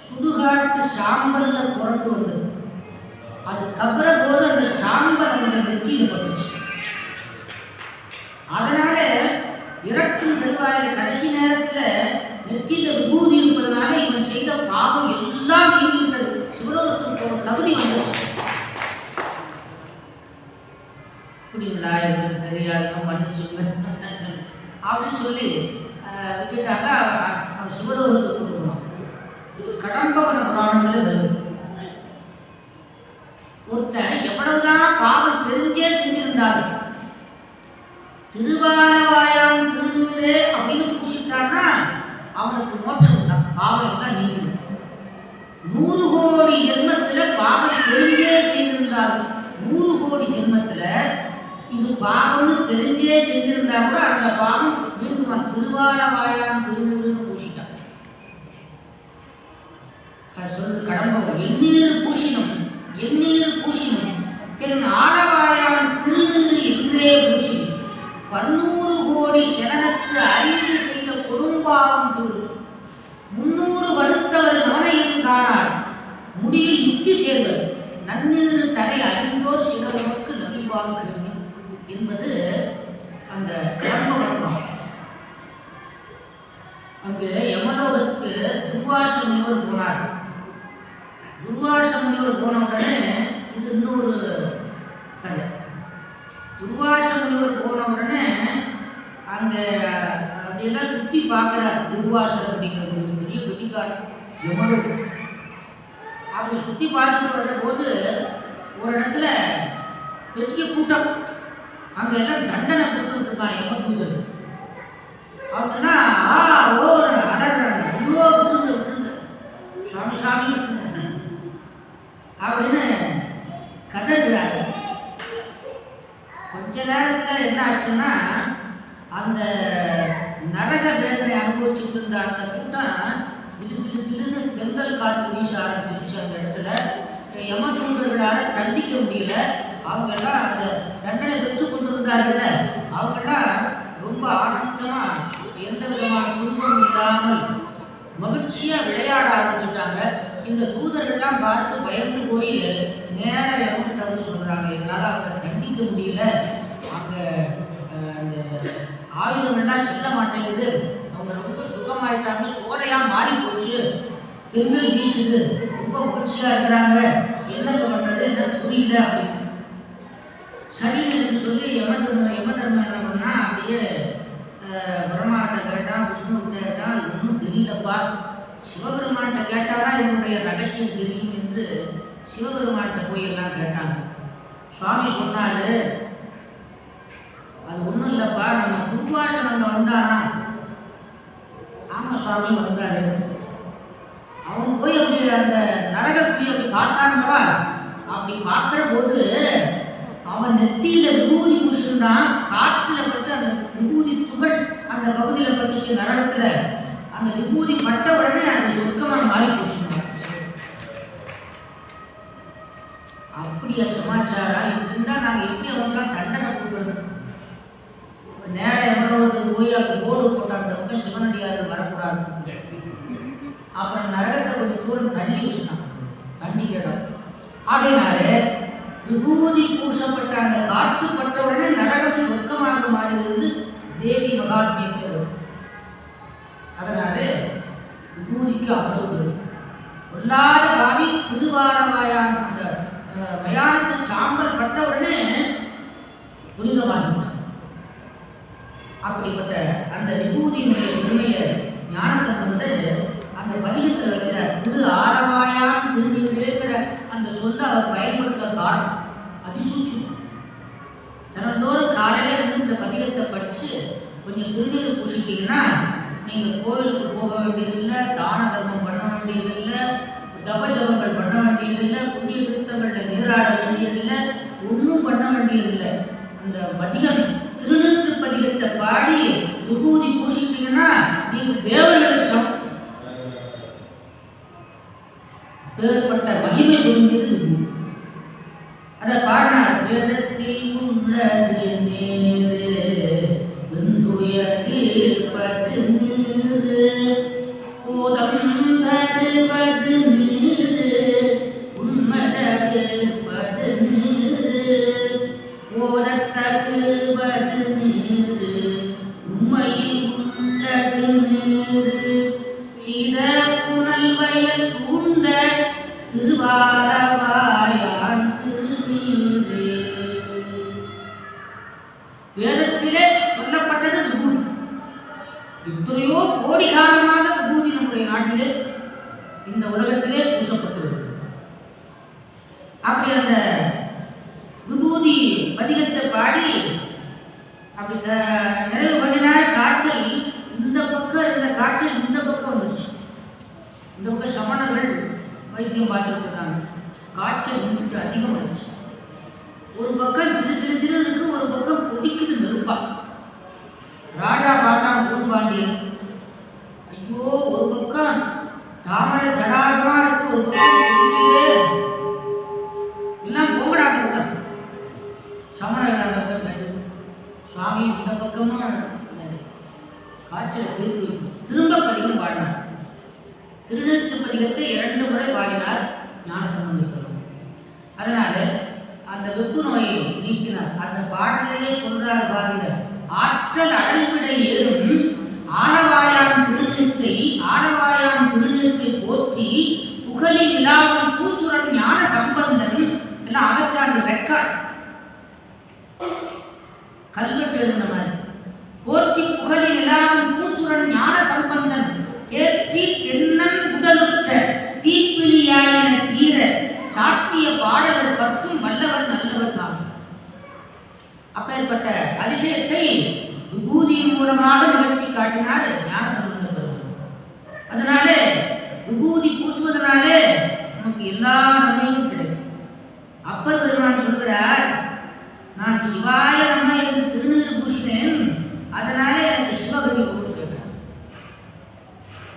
சுடுகாட்டு சாம்பல்ல புரண்டு வந்தது. அது கவ்வுற போது அந்த சாம்பல் அவனுடைய நெற்றியில் பட்டுச்சு. அதனால இறக்கும் தருவாயில் கடைசி நேரத்தில் நெற்றியில் விபூதி இருப்பதனால இவன் செய்த பாவம் எல்லாம் நீங்கிவிட்டது, சிவலோகத்துக்கு போக தகுதி வந்துச்சு. புரியுங்களா? எங்களுக்கு தெரியாது, மன்னிச்சுங்க அப்படின்னு சொல்லி விட்டுட்டாங்க. அவன் சிவலோகத்துக்கு கொடுக்கணும். இது கடம்பவன புராணத்தில் வருது. ஒருத்தன் எவ்வளவுதான் பாவம் தெரிஞ்சே செஞ்சிருந்தாலும் திருவாலவாயாம் திருநீரே அப்படின்னு பூசிட்டான்னா அவனுக்கு மோட்சம் உண்டா, பாவம் எல்லாம் நீங்கிடும். 100 கோடி ஜென்மத்துல பாவம் தெரிஞ்சே செய்திருந்தாலும் 100 கோடி ஜென்மத்துல இது பாவம்னு தெரிஞ்சே செஞ்சிருந்தா கூட அந்த பாவம் நீங்குமா. திருவாலவாயாம் திருநீருன்னு பூசிட்டான். சொல்றது கடம்பவன். எண்ணீர் பூசினும் எண்ணீர் பூசினும் தென் ஆலவாயாம் திருநீரு என்றே பூசினும் 100 கோடி சரணத்து அறிந்து செய்த கொடும்பாவம் தீரும். 300 வலுத்தவர் நவனையும் காணார் முடிவில் முக்தி சேர்வர் நன்னீரு தலை அறிந்தோர் சிலவனுக்கு நபிவாங்க என்பது அந்த கடம்பவனம். அங்கு யமலோகத்துக்கு துர்வாச முனிவர் போனார். துர்வாச முனிவர் போன உடனே இது இன்னொரு கதை. துர்வாச முனிவர் போன உடனே அங்கே அப்படியெல்லாம் சுற்றி பார்க்குறார். துர்வாசர் அப்படிங்கிற ஒரு பெரிய கட்டிக்கார் யமலோகம். அப்படி சுற்றி பார்த்துட்டு வர்ற போது ஒரு இடத்துல பெரிய கூட்டம், அங்கே எல்லாம் தண்டனை கொடுத்துட்டு இருக்கான் யமதூதர். அவங்கன்னா ஓ அடறாங்க, ஐயோ விட்டுருங்க விட்டுருங்க, சாமி சாமி விட்டுருங்க அப்படின்னு கதறுகிறாரு. கொஞ்ச நேரத்தில் என்ன ஆச்சுன்னா அந்த நரக வேதனை அனுபவிச்சுட்டு இருந்த அந்த கூட்டம் திரு திரு திருன்னு தென்றல் காற்று வீச ஆரம்பிச்சிருச்சு. அந்த இடத்துல யமதூதர்களால் தண்டிக்க முடியல. அவங்கெல்லாம் அந்த தண்டனை பெற்று கொண்டிருந்தார்கள். அவங்கெல்லாம் ரொம்ப ஆனந்தமாக எந்த விதமான துன்பம் இல்லாமல் மகிழ்ச்சியாக விளையாட ஆரம்பிச்சுட்டாங்க. இந்த தூதர்கள்லாம் பார்த்து பயந்து போய் நேராக யமன்கிட்ட வந்து சொல்கிறாங்க, என்னால் அவங்களை தண்டிக்க முடியல, அங்கே அந்த ஆயுதங்கள்லாம் செல்ல மாட்டேங்குது, அவங்க ரொம்ப சுகமாயிட்டாங்க, சோலையாக மாறி போச்சு, தென்றல் வீசுது, ரொம்ப மகிழ்ச்சியாக இருக்கிறாங்க, என்னங்க பண்ணுறது என்ன புரியல அப்படின்னு. சரின்னு சொல்லி யமதர்மன் என்ன பண்ணா, அப்படியே பிரம்மாட்ட கேட்டான், விஷ்ணுகிட்ட கேட்டான், இன்னும் தெரியலப்பா, சிவபெருமான்கிட்ட கேட்டாதான் என்னுடைய ரகசியம் தெரியும் என்று சிவபெருமான்கிட்ட போய் எல்லாம் கேட்டாங்க. சுவாமி சொன்னாரு, அது ஒன்றும் இல்லைப்பா, நம்ம துர்வாசன் அங்கே வந்தானா? ஆமாம் சுவாமி வந்தாரு. அவன் போய் அப்படி அந்த நரகத்தை அப்படி பார்த்தாங்கப்பா. அப்படி பார்க்குற போது அவன் நெத்தியில் விபூதி பூசிருந்தான். காற்றில் பட்டு அந்த விபூதி துகள் அந்த பகுதியில் பட்டுச்சு நரகத்தில். அந்த விபூதி பட்ட உடனே அந்த சொர்க்கமாக மாறி போச்சுருந்தான். அப்படியா சமாச்சாரம்? இப்படின்னா நாங்கள் எப்படி அவங்களாம் தண்டனை கொடுக்குறது? நேரம் எவ்வளவு போய் அப்படி போர்டு போட்டாங்க, அந்த பக்கம் சிவனடியார்கள் வரக்கூடாது. அப்புறம் நரகத்தை கொஞ்சம் தூரம் தள்ளி வச்சுட்டாங்க, தண்ணி இடம். ஆகையினாலே விபூதி பூசப்பட்ட அந்த காற்று பட்ட உடனே நரகம் சொர்க்கமாக மாறியிருந்து தேவி மகாத்மியத்தை வரும். அதனால விபூதிக்கு அவ்வளவு பொல்லாத பாவி திருவாரவாயான் அந்த மயானத்து சாம்பல் பட்ட உடனே புனிதமாகிவிட்டான். அப்படிப்பட்ட அந்த விபூதியினுடைய பெருமையை ஞானசம்பந்தர் அந்த பதிகத்தில் வைக்கிறார். திரு ஆரவாயான் திருநீரேங்கிற அந்த சொல்ல அவர் பயன்படுத்த காரணம் அதிசூட்சம். தினந்தோறும் காலையிலே வந்து இந்த பதிகத்தை படித்து கொஞ்சம் திருநீர் பூசிட்டீங்கன்னா நீங்கள் கோவிலுக்கு போக வேண்டியதில்லை, தான தர்மம் பண்ண வேண்டியதில்லை, தபஜபங்கள் பண்ண வேண்டியதில்லை, புண்ணிய தீர்த்தங்களில் நீராட வேண்டியதில்லை, ஒன்றும் பண்ண வேண்டியதில்லை. அந்த பதிகம் திருநூற்று பதிகத்தை பாடி விபூதி பூசிட்டீங்கன்னா நீங்க தேவர்களுக்கு சமம். ஏற்பட்ட மகிமை பொருந்தியது விபூதி. அதை பாடினார். வேதத்தில் உள்ளது நேரு வெந்துய தீர்ப்பது நீரு போதம் தருவது நீரு உண்மதேற்பது நீரு போதத்தருவது நீரு உண்மையில் உள்ளது நீரு சீத புனல் வயல் சூழ்ந்த திருவாரவாயான் திருநீரே. வேதத்திலே சொல்லப்பட்டது விபூதி. எத்தனையோ கோடி காலமாக விபூதி நம்முடைய நாட்டிலே இந்த உலகத்திலே பூசப்பட்டு வருகிறது. அப்படி அந்த விபூதி பதிகத்தை பாடி அப்படி நிறைவு பண்ணினார். காய்ச்சல் இந்த பக்கம் இருந்த காய்ச்சல் இந்த பக்கம் வந்துருச்சு. இந்த பக்கம் சமணர்கள் வைத்தியம் பார்த்துட்டு இருக்காங்க. காய்ச்சல் வந்துட்டு அதிகமாகிடுச்சு. ஒரு பக்கம் திரு திரு திரு இருக்கு, ஒரு பக்கம் கொதிக்குது நெருப்பா. ராஜா பார்த்தான் பூம்பாண்டியன். ஐயோ, ஒரு பக்கம் தாமரை தடாகமா இருக்கு, ஒரு பக்கம் கொதிக்குது. எல்லாம் போகடாத பக்கம் சமணர்கள் அந்த பக்கம் கண்டு சுவாமி இந்த பக்கமா காய்ச்சலை தீர்த்து திரும்ப பதிகம் பாடினார். திருநூற்று பதிகத்தை 2 முறை பாடினார் ஞானசம்பந்தர். அதனால அந்த வெப்பு நோயை நீக்கினார். அந்த பாடலையே சொல்றார் பாருங்க. ஆற்றல் அடல்விடை ஏறும் ஆலவாயான் திருநீற்றை போற்றி புகழி நிலாவும் பூசுரன் ஞான சம்பந்தன் எல்லாம் அகச்சான்று ரெக்கார்ட் கல்வெட்டு எழுதின மாதிரி. போற்றி புகழி நிலாவும் பூசுரன் ஞான சம்பந்தன் தேற்றி தென்னன் உடலுற்ற தீப்பிணியாயின தீர சாற்றிய பாடவர் 10 வல்லவர் நல்லவர் தான். அப்பேற்பட்ட அதிசயத்தை விபூதியின் மூலமாக நிகழ்த்தி காட்டினார் ஞானசம்பந்தர் பெருமான். அதனாலே விபூதி பூசுவதனாலே நமக்கு எல்லா நன்மையும் கிடைக்கும். அப்பர் பெருமான் சொல்கிறார், நான் சிவாய நம என்று திருநீறு பூசினேன், அதனால எனக்கு சிவகதி கொடுத்து கேட்டார்.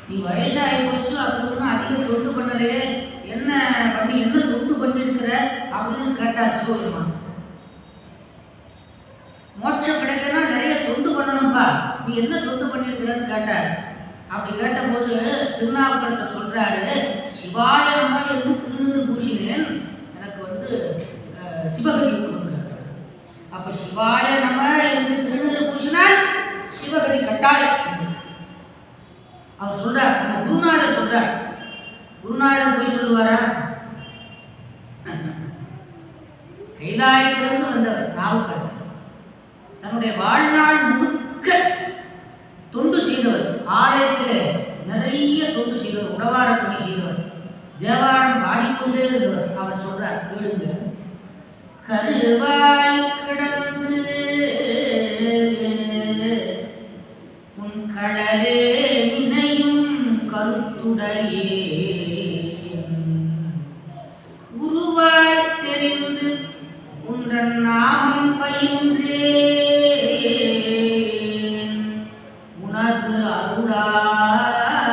நீ வயசாகி போச்சு, அப்படி ஒன்றும் அதிக தொண்டு பண்ணலையே, என்ன தொண்டு பண்ணியிருக்கிற அப்படின்னு கேட்டார் சிவபெருமான். மோட்சம் கிடைக்கனா நிறைய தொண்டு பண்ணணும்பா, நீ என்ன தொண்டு பண்ணியிருக்கிறன்னு கேட்டார். அப்படி கேட்டபோது திருநாவுக்கரசர் சொல்றாரு, சிவாய நம என்று திருநீறு பூசினேன், எனக்கு சிவகதி கொடுங்க. அப்ப சிவாய நம என்று திருநீறு பூசினால் சிவகதி கட்டாயம். அவர் சொல்றார், நம்ம குருநாதர் சொல்றார். குருநாதர் போய் சொல்லுவாரா? கைலாயத்திலிருந்து வந்தவர் நாவுக்கரசர். தன்னுடைய வாழ்நாள் முழுக்க தொண்டு செய்தவர். ஆலயத்திலே நிறைய தொண்டு செய்தவர், உணவார பணி செய்தவர், தேவாரம் பாடிக்கொண்டே இருந்தவர். அவர் சொல்றார், கேளுங்க. கருவாய் கிடந்து உன் கடலே நினையும் கருத்துடையே உருவாய் தெரிந்து உன்றன் நாமம் பயின்றேன் உனது அருளால்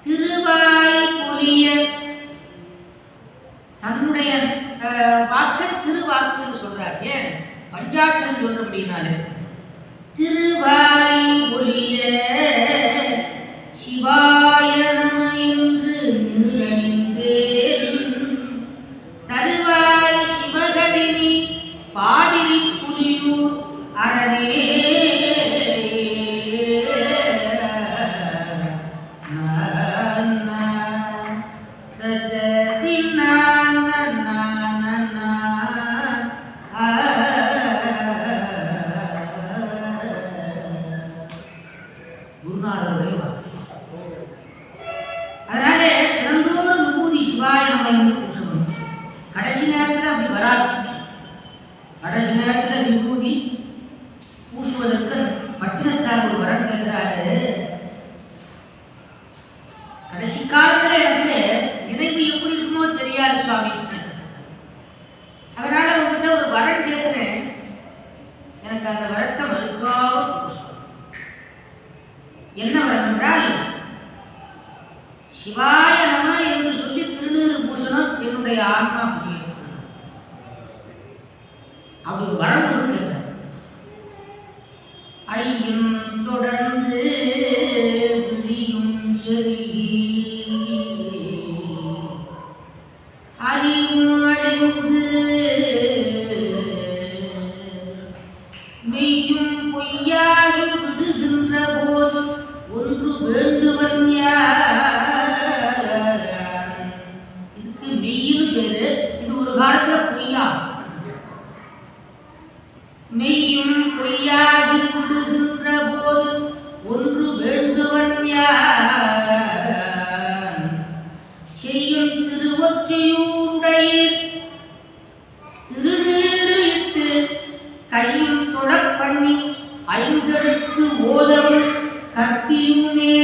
திருவாய் பொலிய. தன்னுடைய வாக்க திருவாக்குன்னு சொல்றார். ஏன் பஞ்சாட்சரம் சொல்றபடினாலே திருவாய் ஒலிய சிவாய நம என்று நிரணிந்தேன் தருவாய் சிவகதினி பாதிரி புலியூர் அரணே. குருநாதருடைய வாக்கு. அதனாலே தினந்தோறும் விபூதி சிவாய நம என்று பூசணும். கடைசி நேரத்தில் அப்படி வராது. கடைசி நேரத்தில் விபூதி பூசுவதற்கு பட்டினத்தார் ஒரு வரம் கேட்கிறாரு. கடைசி காலத்தில் எனக்கு நினைவு எப்படி இருக்குமோ தெரியாது சுவாமி, அதனால உங்ககிட்ட எனக்கு அந்த வரத்தை மறுக்காம என்ன வரம் என்றால், சிவாய நம என்று சொல்லி திருநீறு பூசணும் என்னுடைய ஆன்மா புரியும். அப்படி ஒரு வரம் கொடுக்கின்ற ஐயும் தொடர்ந்து விழியும் சரி அறிவு அடைந்து மெய்யும் பொய்யாகி விடுகின்ற போது ஒன்று வேண்டுவன் யார். இதுக்கு மெய்யின்னு பேரு. இது ஒரு காலத்துல பொய்யா. மெய்யும் பொய்யாகி விடுகின்ற போது ஒன்று வேண்டுவன் யார். செய்யும் திருவொற்றியூருடைய திருநீறு இட்டு கையும் தொடப் பண்ணி ஐந்தெழுத்து ஓதவும் கற்பியுமே.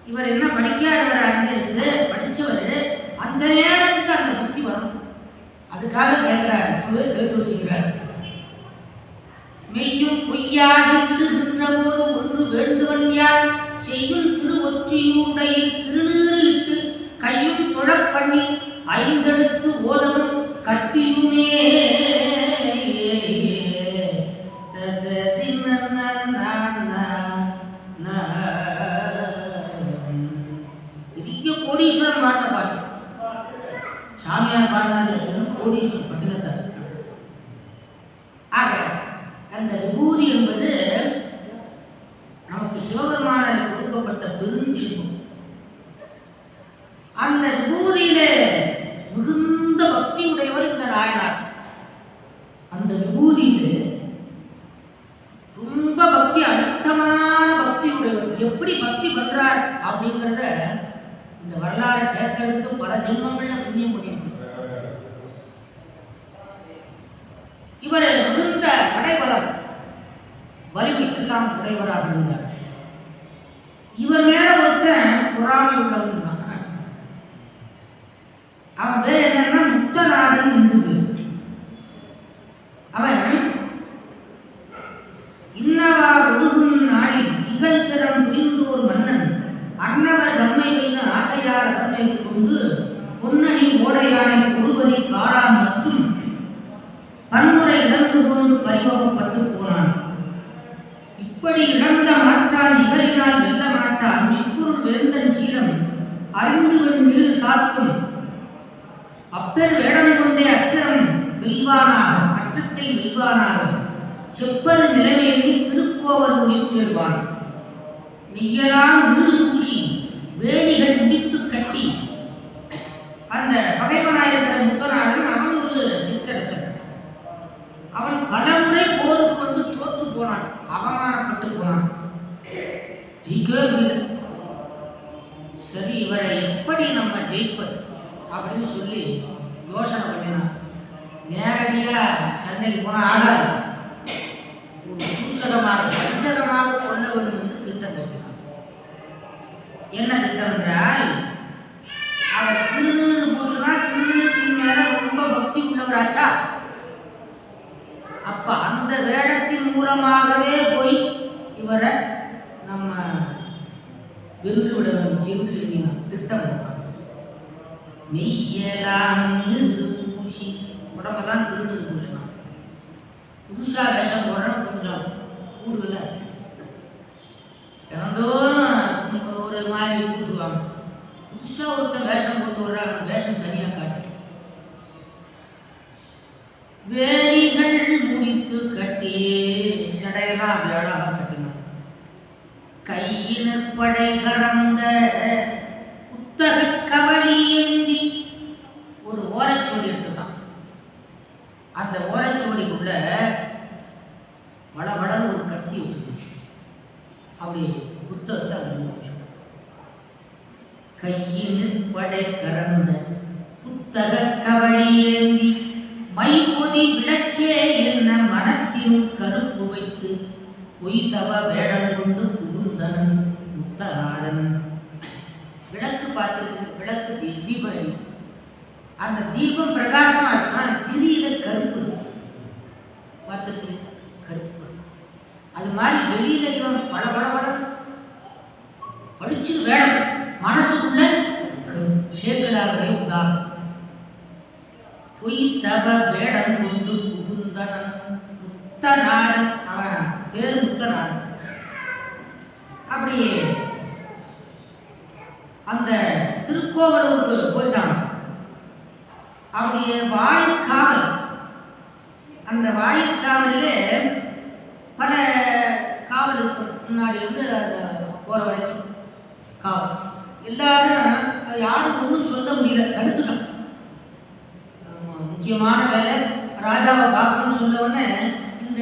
இவர் என்ன படிக்காதவர், அஞ்செழுத்து படிச்சவர். அந்த நேரத்துக்கு அந்த புத்தி வரும். அதுக்காக கேட்கிறார், கேட்டு வச்சுக்கிறார். மெய்யும் பொய்யாகி விடுகின்ற போது ஒன்று வேண்டுவன் யார். செய்யும் திருவொற்றியூருடைய திருநீறு இட்டு கையும் தொழப் பண்ணி ஐந்தெழுத்து ஓதவும் கற்பியுமே. பெரிய கோடீஸ்வரன் பாடின பாட்டு. சாமியார் பாடினார், கோடீஸ்வரன் பதினெட்டார். ஆக அந்த விபூதி என்பது நமக்கு சிவபெருமானால் கொடுக்கப்பட்ட பெருஞ்சிவம். அந்த விபூதியிலே மிகுந்த பக்தி உடையவர் இந்த நாயனார். அந்த விபூதியிலே ரொம்ப பக்தி, அழுத்தமான பக்தி உடையவர். எப்படி பக்தி பண்றார் அப்படிங்கிறத இந்த வரலாறு கேட்கறதுக்கு பல ஜென்மங்கள்ல புண்ணியம் பண்ணியிருக்கணும். இவர் மிகுந்த படைபலம், வலிமை எல்லாம் உடையவராக இருந்தார். இவர் மேல ஒருத்தன் பொறாமை உள்ளவன் தான். அவன் பேர் என்னன்னா முத்தநாதன் என்று. அவன் இன்னவா ஒழுகும் நாளில் இகழ்திறம் புரிந்தோர் மன்னன் அன்னவர் தம்மை வெல்ல ஆசையால் அவர்களை கொண்டு பொன்னணி ஓடையானை ஒருவரை காடா மற்றும் பன்முறை இழந்து கொண்டு பரிவகப்பட்டு போனான். இப்படி இழந்த மாற்றான் நிகரினால் வெல்ல மாட்டான். இப்பொருள் வேந்தன் சீலம் அறிந்து வெண்ணில் சாத்தும் அப்பெரு வேடம் கொண்டே அத்திரம் வெல்வானாக, அற்றத்தை வெல்வானாக செப்பரு நிலைமையை திருக்கோவலூரில் சேர்வான். மெய்யலாம் நீறு பூசி வேணிகள் முடித்து கட்டி. அந்த பகைவனாயிருக்கிற முத்தநாதன் அவன் ஒரு சிற்றரசன். அவன் பலமுறை போருக்கு வந்து தோற்று போனான், அவமானப்பட்டு போனான், ஜெயிக்கவே முடியல. சரி, இவரை எப்படி நம்ம ஜெயிப்பது அப்படின்னு சொல்லி யோசனை பண்ணினான். நேரடியா சண்டைக்கு போனா ஆகாது, ஒரு சூசகமாக பஞ்சகமாக கொள்ள வேண்டும் என்று திட்டம் கட்டினான். என்ன திட்டம் என்றால், அவர் திருநீறு பூசினா திருநீரத்தின் மேல ரொம்ப பக்தி உள்ளவராச்சா, அப்ப அந்த வேடத்தின் மூலமாகவே போய் இவரை நம்ம வென்று விட வேண்டும் என்று எண்ணினான், திட்டம். மெய்யலாம் நீரு பூசி, உடம்பெல்லாம் திருநீர் பூசினான். புதுசா வேஷம் போட கொஞ்சம் கூடுதலா தினந்தோறும் ஒரு மாதிரி பூசுவாங்க. புதுசா ஒருத்தன் வேஷம் போட்டு வர்றாங்க, வேஷம் தனியா காட்டு. வேணிகள் முடித்து கட்டி சடையெல்லாம் அப்படி அழகா கட்டினான். கையினர் படை கடந்த புத்தக கவளி ஏந்தி ஒரு ஓலைச்சுவடி எடுத்துட்டான். அந்த ஓலைச்சுவடிக்குள்ள வளவளன்னு ஒரு கத்தி வச்சுக்கிச்சு. அப்படி புத்தகத்தை வச்சு கையினர் படை கடந்த புத்தக கவளி ஏந்தி மைப்பொதி விளக்கே என்ன மனத்தினுள் கருப்பு வைத்து பொய்தவ வேடம் கொண்டு புகுந்தனன் முத்தநாதன். விளக்கு பார்த்துருக்கு, விளக்கு தீபம், அந்த தீபம் பிரகாசமா இருக்கான், திரியில கருப்பு பார்த்துருக்கு, கருப்பு. அது மாதிரி வெளியிலையும் பல பல பல படிச்சு வேடம், மனசுக்குள்ள சேக்கலாருடைய உதாரணம். பொய்தவ வேடம் கொண்டு புகுந்தனன் முத்தநாதன், அவன் பேரு முத்தநாதன். அப்படி அந்த திருக்கோவலூருக்கு போயிட்டான். அவருடைய வாயிற்காவல், அந்த வாயிற்காவலிலே பல காவல் இருக்கும், முன்னாடி இருந்து போகிற வரைக்கும் காவல். எல்லாரும் யாரும் ஒன்றும் சொல்ல முடியல, தடுத்துட்டான். முக்கியமான வேலை ராஜாவை பார்க்கணும்னு சொன்ன உடனே இந்த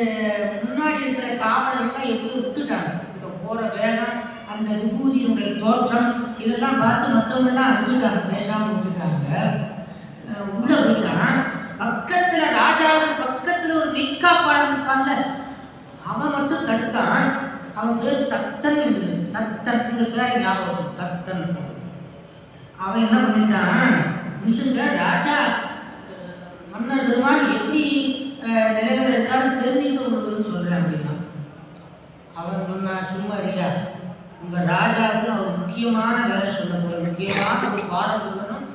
முன்னாடி இருக்கிற காவலர்கள்லாம் எப்படியும் விட்டுட்டாங்க. இப்போ போகிற வேகம், அந்த விபூதியினுடைய தோற்றம் இதெல்லாம் பார்த்து மற்றவங்கெல்லாம் விட்டுட்டாங்க, பேசாமல் விட்டுட்டாங்க. உள்ளே போயிட்டான். பக்கத்தில் ராஜாவுக்கு பக்கத்தில் ஒரு மெய்க்காப்பாளன் இருக்கான்ல, அவன் மட்டும் தடுத்தான். அவன் பேர் தத்தன் இருந்தது. தத்தன், இந்த பேரை ஞாபகம், தத்தன். அவன் என்ன பண்ணிட்டான், இல்லைங்க ராஜா மன்னர் பெருமான் எப்படி நிலைமையில இருக்காருன்னு தெரிஞ்சுக்கிட்டு உங்களுக்கு சொல்கிறேன் அப்படின்னா. அவன் சொன்னா, சும்மா இல்லையா, உங்கள் ராஜாவுக்கு அவர் முக்கியமான வேலை சொல்ல போகிற, முக்கியமான ஒரு பாடம் சொல்லணும்,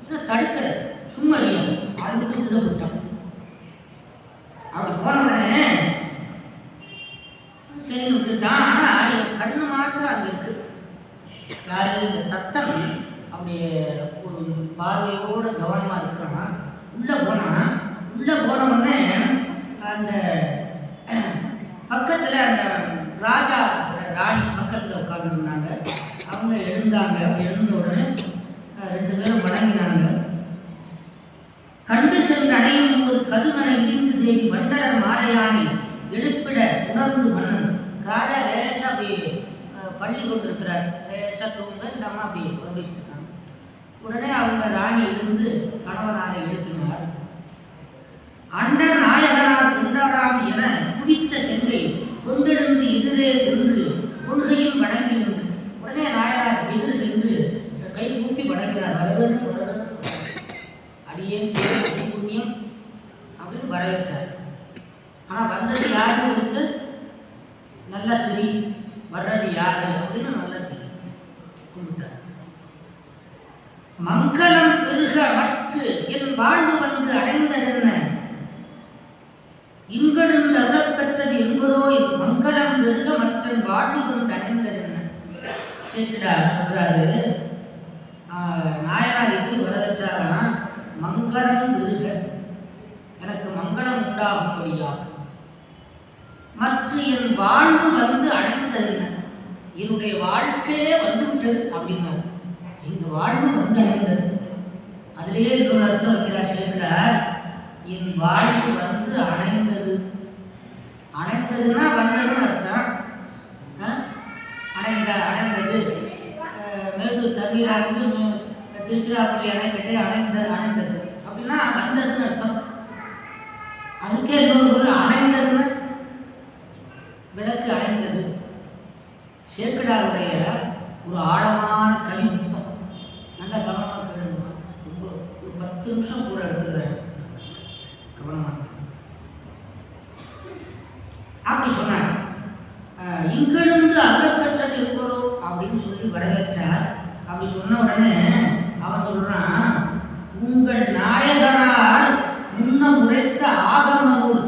ஏன்னா தடுக்கிற, சும்மா இல்லையா, அதுக்கு உள்ள போயிட்டான். அப்படி போன உடனே சரின்னு விட்டுட்டான். ஆனால் என் கண்ணு மாத்திரம் அங்கே இருக்கு. யாரு, இந்த தத்தன் அப்படியே ஒரு பார்வையோடு கவனமாக இருக்கிறான். உள்ளே போனான். உள்ளே போன உடனே அந்த பக்கத்தில் அந்த ராஜா ராணி பக்கத்தில் உட்காந்துருந்தாங்க. அவங்க எழுந்தாங்க. எழுந்த உடனே ரெண்டு பேரும் வணங்கினாங்க. கண்டு சென்று அடையும் போது கதுவனை இழிந்து தேவி மண்டலர் மாலையானை எழுப்பிட உணர்ந்து மன்னன். ராஜா லேசாக அப்படி பள்ளி கொண்டிருக்கிறார். லேசாக தூங்க இந்த அம்மா அப்படி வந்துட்டு இருக்காங்க. உடனே அவங்க ராணி எழுந்து கணவனாரை எழுப்பினார். அண்டர் நாயகனார் கொண்டாராம் என குதித்த செங்கை கொண்டெழுந்து எதிரே சென்று கொள்கையும் வணங்கினது. உடனே நாயனார் எதிர் சென்று கை கூப்பி வணங்கினார். வரவேண்டும் வரவேண்டும், அடியேன் செய்ய புண்ணியம் அப்படின்னு வரவேற்றார். ஆனால் வந்தது யாருன்னு இருக்கு நல்லா தெரியும், வர்றது யாரு அப்படின்னு நல்லா தெரியும். கும்பிட்டார். மங்களம் பெருக மற்ற என் வாழ்வு வந்து அடைந்ததென்ன, இங்கெழுந்து அருளப்பெற்றது என்பதோ என் மங்களம் பெருக மற்ற வாழ்வு வந்து அடைந்ததென்ன. சேக்கிழார் சொல்றாரு, நாயனார் எப்படி வரவேற்றாரா, மங்களம் பெருக, எனக்கு மங்களம் உண்டாகும்படியாக, மற்ற என் வாழ்வு வந்து அடைந்ததென்ன, என்னுடைய வாழ்க்கையே வந்துவிட்டது அப்படின்னாரு. இந்த வாழ்வு வந்து அடைந்தது. அதிலேயே இன்னொரு அர்த்தம் வைக்கிறார் சேக்கிழார், என் வாழ்வு வந்து அடைந்தது. அடைந்ததுன்னா வந்ததுன்னு அர்த்தம். அடைந்தது மேட்டூர் தண்ணீர் ஆனது, திருச்சிராப்பள்ளி அணைக்கட்டை அணைந்தது அப்படின்னா வந்ததுன்னு அர்த்தம். அதுக்கே இன்னொரு பொருள் அடைந்ததுன்னு, விளக்கு அடைந்தது. சேக்கிழாருடைய ஒரு ஆழமான கவிநுட்பம். நல்லா கவனமாக கேளுங்கம்மா. ரொம்ப ஒரு 10 நிமிஷம் கூட எடுத்துக்கிறேன், கவனமாக. அப்படி சொன்னார். இங்கெழுந்து அகப்பெற்றது இருப்பதோ அப்படின்னு சொல்லி வரவேற்றார். அப்படி சொன்ன உடனே அவன் சொல்றான், உங்கள் நாயகனார் முன்ன உரைத்த ஆகம நூல்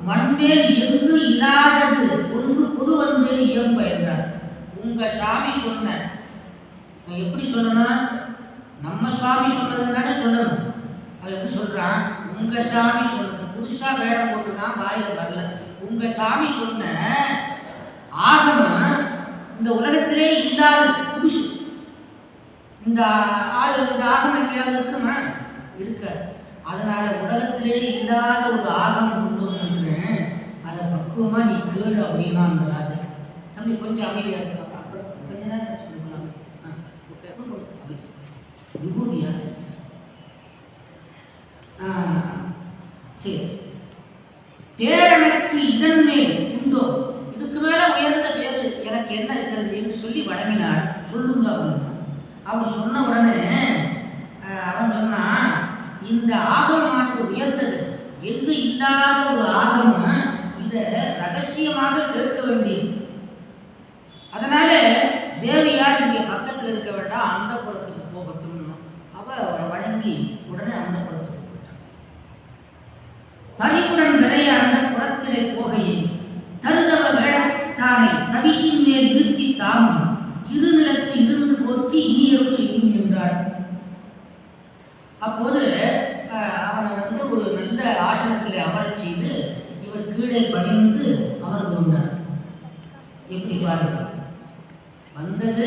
மண்மேல் எங்கு இல்லாதது ஒன்று கொடு வந்தேன் இயம்ப என்றார். உங்க சாமி சொன்ன, எப்படி சொல்லணும், நம்ம சுவாமி சொன்னதுன்னு தானே சொல்லணும். அவன் எப்படி சொல்றான், உங்க சாமி சொன்னது, புதுசா வேடம் போட்டுருக்கான், வாயில வரல. உங்க சாமி சொன்ன ஆகமம் இந்த உலகத்திலே இல்லாத புதுசு. இந்த ஆகமம் எங்கேயாவது இருக்குமா? இருக்காது. அதனால உலகத்திலே இல்லாத ஒரு ஆகமம் கொண்டு வந்துருக்கேன், அதை பக்குவமா நீ கேளு அப்படின்னா அந்த ராஜா. தம்பி கொஞ்சம் அமைதியா இருக்கா, அப்புறம் கொஞ்ச நேரம் சொல்லிக்கலாம். விபூதியா சரி. பேரனுக்கு இதன் மேல் உண்டோ, இதுக்கு மேல எனக்கு என்ன இருக்கிறது என்று சொல்லி வழங்கினார். சொல்லுங்க அப்படின்னு. அப்படி சொன்ன உடனே அவன் சொன்னான், இந்த ஆகமமானது உயர்ந்தது, எங்கு இல்லாத ஒரு ஆகமம், இதை ரகசியமாக கேட்க வேண்டியது. அதனால தேவியார் இங்கே பக்கத்தில் இருக்க வேண்டாம், அந்த புறத்துக்கு போகட்டும். அவ வழங்கி உடனே அந்த புறத்துக்கு போயிட்டான். பறிவுடன் விரைய அந்த புறத்திலே போகையில் தருதவ வேடத்தானை தவிசின் மேல் நிறுத்தி தாமும் இருநிலத்து இருந்து போற்றி இனியரும் செய்யும் என்றார். அப்போது அவனை ஒரு நல்ல ஆசனத்திலே அமரச் செய்து இவர் கீழே பணிந்து அமர்ந்து கொண்டார். எப்படி பாருங்கள், வந்தது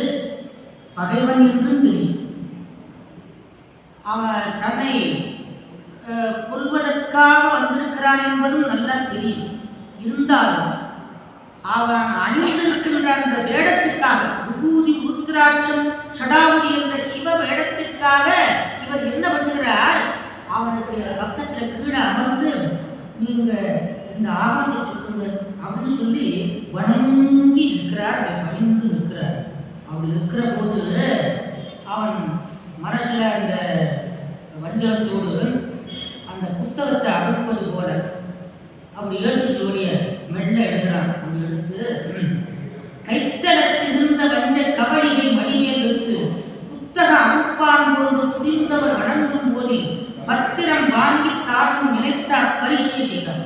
பகைவன் என்றும் தெரியும், அவன் தன்னை கொல்வதற்காக வந்திருக்கிறான் என்பதும் நல்லா தெரியும். இருந்தாலும் அவன் அணிந்திருக்கின்ற அந்த வேடத்திற்காக, விபூதி உருத்திராட்சம் சடாபுடி என்ற சிவ வேடத்திற்காக இவர் என்ன பண்ணுகிறார், அவனுக்கு பக்கத்தில் கீழே அமர்ந்து நீங்க இந்த ஆபத்தை சொல்லுங்க அப்படின்னு சொல்லி வணங்கி இருக்கிறார், பணிந்து நிற்கிறார். அப்படி இருக்கிற போது அவன் மனசுல அந்த வஞ்சகத்தோடு அந்த புத்தகத்தை அடுப்பது போல அப்படி ஏற்று சோடிய மெல்ல எடுக்கிறான். அப்படி எடுத்து கைத்தலத்தில் இருந்த வஞ்ச கவலிகை மணிமேல் வைத்து புத்தக அனுப்பான் போன்று புரிந்தவர் வணங்கும் போதில் பத்திரம் வாங்கி தாக்கும் நினைத்த பரிசை செய்தான்.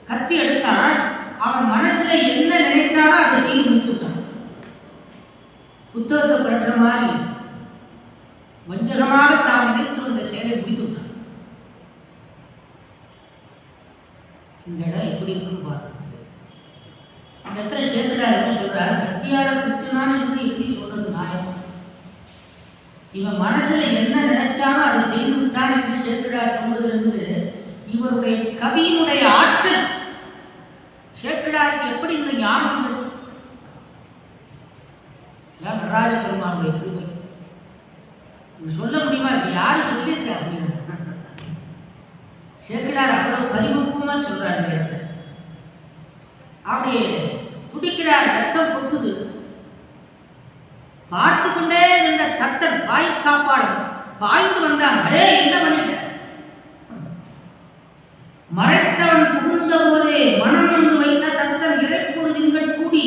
கத்தி எடுத்தான், அவன் மனசுல என்ன நினைத்தானோ அதை செய்து முடித்துட்டான். புத்தகத்தை புரட்டுற மாதிரி வஞ்சகமாக தான் நினைத்து வந்த செயலை முடித்து விட்டான். இந்த இடம் எப்படி இருக்கும் பாரு. அந்த இடத்துல சேக்கிழார் என்ன சொல்றார், கத்தியால குத்தினான் என்று எப்படி சொல்றது நியாயம்? இவன் மனசுல என்ன நினைச்சானோ அதை செய்து விட்டான் என்று சேக்கிழார் சொன்னதிலிருந்து இவருடைய கவியினுடைய ஆற்றல், சேக்கிழாருக்கு எப்படி இந்த ஞானம் வந்தது? நடராஜ பெருமானுடைய கிருபை. சொல்ல முடியுமா? இப்படி யாரும் சொல்லியிருக்காங்க? சேக்கிழார் அவ்வளவு பரிபக்குவமா சொல்றார். இந்த இடத்தை அப்படியே துடிக்கிறார், ரத்தம் கொட்டுது. பார்த்து கொண்டே இருந்த தத்தன் வாய் காப்பாளன் பாய்ந்து வந்தான். அடே, என்ன பண்ணிட்ட? மறைத்தவன் புகுந்த போதே மனம் வந்து வைத்த தத்தன் இறைப்பொழுதின்கள் கூடி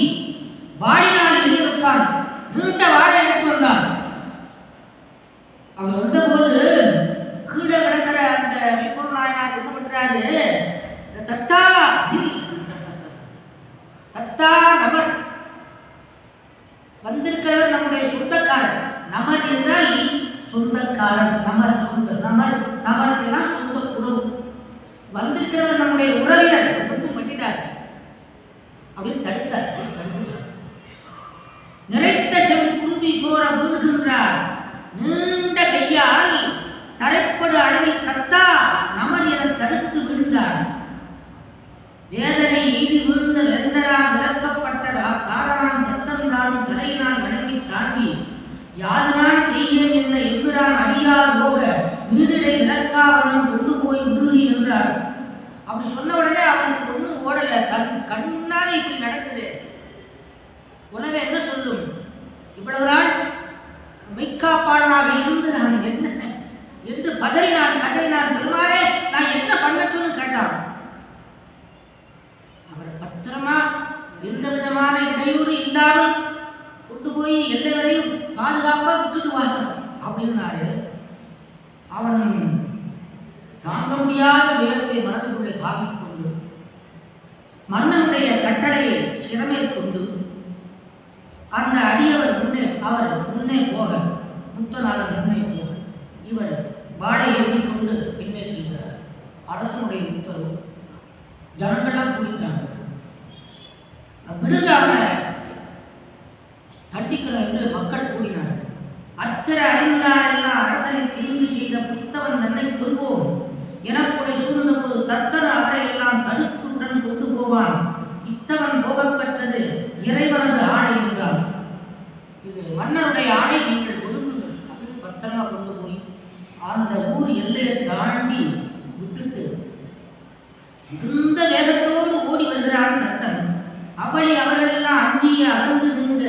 வாடினால் எதிர்ப்பான். நீண்ட வாடை எடுத்து வந்தான். அவன் வந்த போது கீழே கிடக்கிற அந்த விபூர் நாயனார் என்ன பண்றாரு, தத்தா தத்தா நமர் வந்திருக்கிறவர் நம்முடைய சொந்தக்காரர். நமர் என்றால் சொந்தக்காரர், நமர் சொந்த, நமர் தமர் எல்லாம் சொந்த உறவு. வந்திருக்கிறவர் நம்முடைய உறவினர், ஒன்றும் பண்ணிட்டார் அப்படின்னு தடுத்தார். நிறைத்த செங்குருதி சோர வீழ்கின்றார். நீண்ட கையால் தரைப்படு அளவில் தத்தா நமர் என தடுத்து வீழ்ந்தார். வேதனை எய்தி வீழ்ந்த வேந்தரால் விளக்கப்பட்ட தாரனான் தத்தந்தாலும் தலையினால் வணங்கி தாண்டி யாதனால் செய்கிறேன் என்ன எவ்விரான் அடியார் போக மீதிடை விளக்காவண்ணம் கொண்டு போய் விடுவி என்றார். அப்படி சொன்ன உடனே அவனுக்கு ஒன்றும் ஓடல. தன் கண்ணாலே இப்படி நடக்குது. உலகம் என்ன சொல்லும்? இவ்வளவு நாள் மெய்க்காப்பாளனாக இருந்து நான் என்ன என்று கதறினான். பெருமாறே, நான் என்ன பண்ணட்டும்னு கேட்டான். அவர் பத்திரமா எந்த விதமான இடையூறு இல்லாமல் கொண்டு போய் எல்லை வரையும் பாதுகாப்பா விட்டுட்டு வாங்க அப்படின்னாரு. அவன் தாங்க முடியாத துயரத்தை மனதுக்குள்ளே தாங்கிக் கொண்டு மன்னனுடைய கட்டளையை சிறமேற்கொண்டு அந்த அடியவர் முன்னே போக, முத்தநாதன் முன்னே போக, இவர் வாடை எண்ணிக்கொண்டு பின்னே செல்கிறார். அரசனுடைய உத்தரவு. ஜனங்கள்லாம் கூடிட்டாங்க. விடுங்க, அவனை தண்டிக்கணும் என்று மக்கள் கூடினார்கள். அத்தரை அறிந்தாரெல்லாம் அரசனை தீர்ந்து செய்த புத்தவன் தன்னை கொள்வோம் எனக்குடை சூழ்ந்த போது தத்தன அவரை எல்லாம் தடுத்துடன் கொண்டு போவான். இத்தவன் போகப்பெற்றது இறைவனது ஆணை என்றான். இது மன்னருடைய ஆணை, நீங்கள் ஒதுங்குங்கள் அப்படின்னு பத்திரமா கொண்டு போய் அந்த ஊர் எல்லையை தாண்டி விட்டுட்டு மிகுந்த வேகத்தோடு ஓடி வருகிறான் தத்தன். அவ அப்படி அவர்களெல்லாம் அஞ்சிய அகன்று நின்ற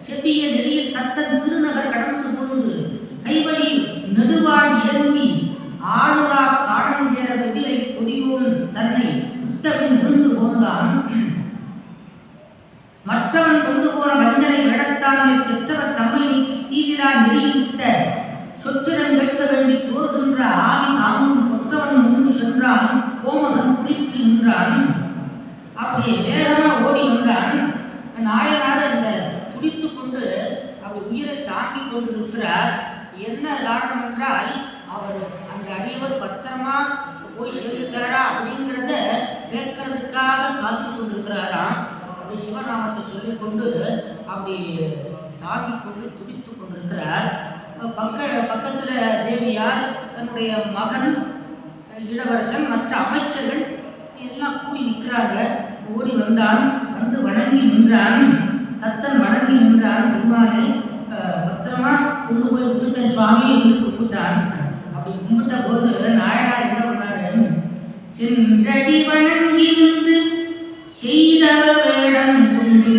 செவ்விய நெறியில் தத்தன் திருநகர் கடந்து போந்து கைவடி நெடுவாள் இயங்கி ஆளுரா காணஞ்சேர வெவ்விரை கொடியோன் தன்னை விட்டபின் விழுந்து போந்தான். மற்றவன் கொண்டு போன வஞ்சனை வேடத்தான் செற்றவர் தம்மை நீக்கி தீதிலா நெறியில் விட்ட சொற்றரன் கேட்க வேண்டி சோர்கின்ற ஆவி தாமும் கொற்றவன் முன்பு சென்றான். கோமகன் குறிப்பில் நின்றான். அப்படியே வேகமா ஓடி வந்தான். நாயனார் அந்த துடித்து கொண்டு அப்படி உயிரை தாங்கி கொண்டு இருக்கிறார். என்ன காரணம் என்றால் அவர் அந்த அடியவர் பத்திரமா போய் சேர்ந்துட்டாரா அப்படிங்கிறத கேட்கறதுக்காக காத்து கொண்டிருக்கிறாராம். அப்படி சிவநாமத்தை சொல்லிக் கொண்டு அப்படி தாங்கி கொண்டு துடித்து கொண்டிருக்கிறார். பக்கத்துல தேவியார், தன்னுடைய மகன் இளவரசன், மற்ற அமைச்சர்கள் எல்லாம் கூடி நிற்கிறாங்க. ஓடி வந்தான். வந்து வணங்கி நின்றான். தத்தன் வணங்கி நின்றான். பெருமானே, பத்திரமா கொண்டு போய் விட்டுட்டேன் சுவாமி என்று கூப்பிட்டான். அப்படி கும்பிட்ட போது நாயனார் என்ன பண்ணாரு? சென்றடி வணங்கி நின்று செய்தவ வேடம் கொண்டு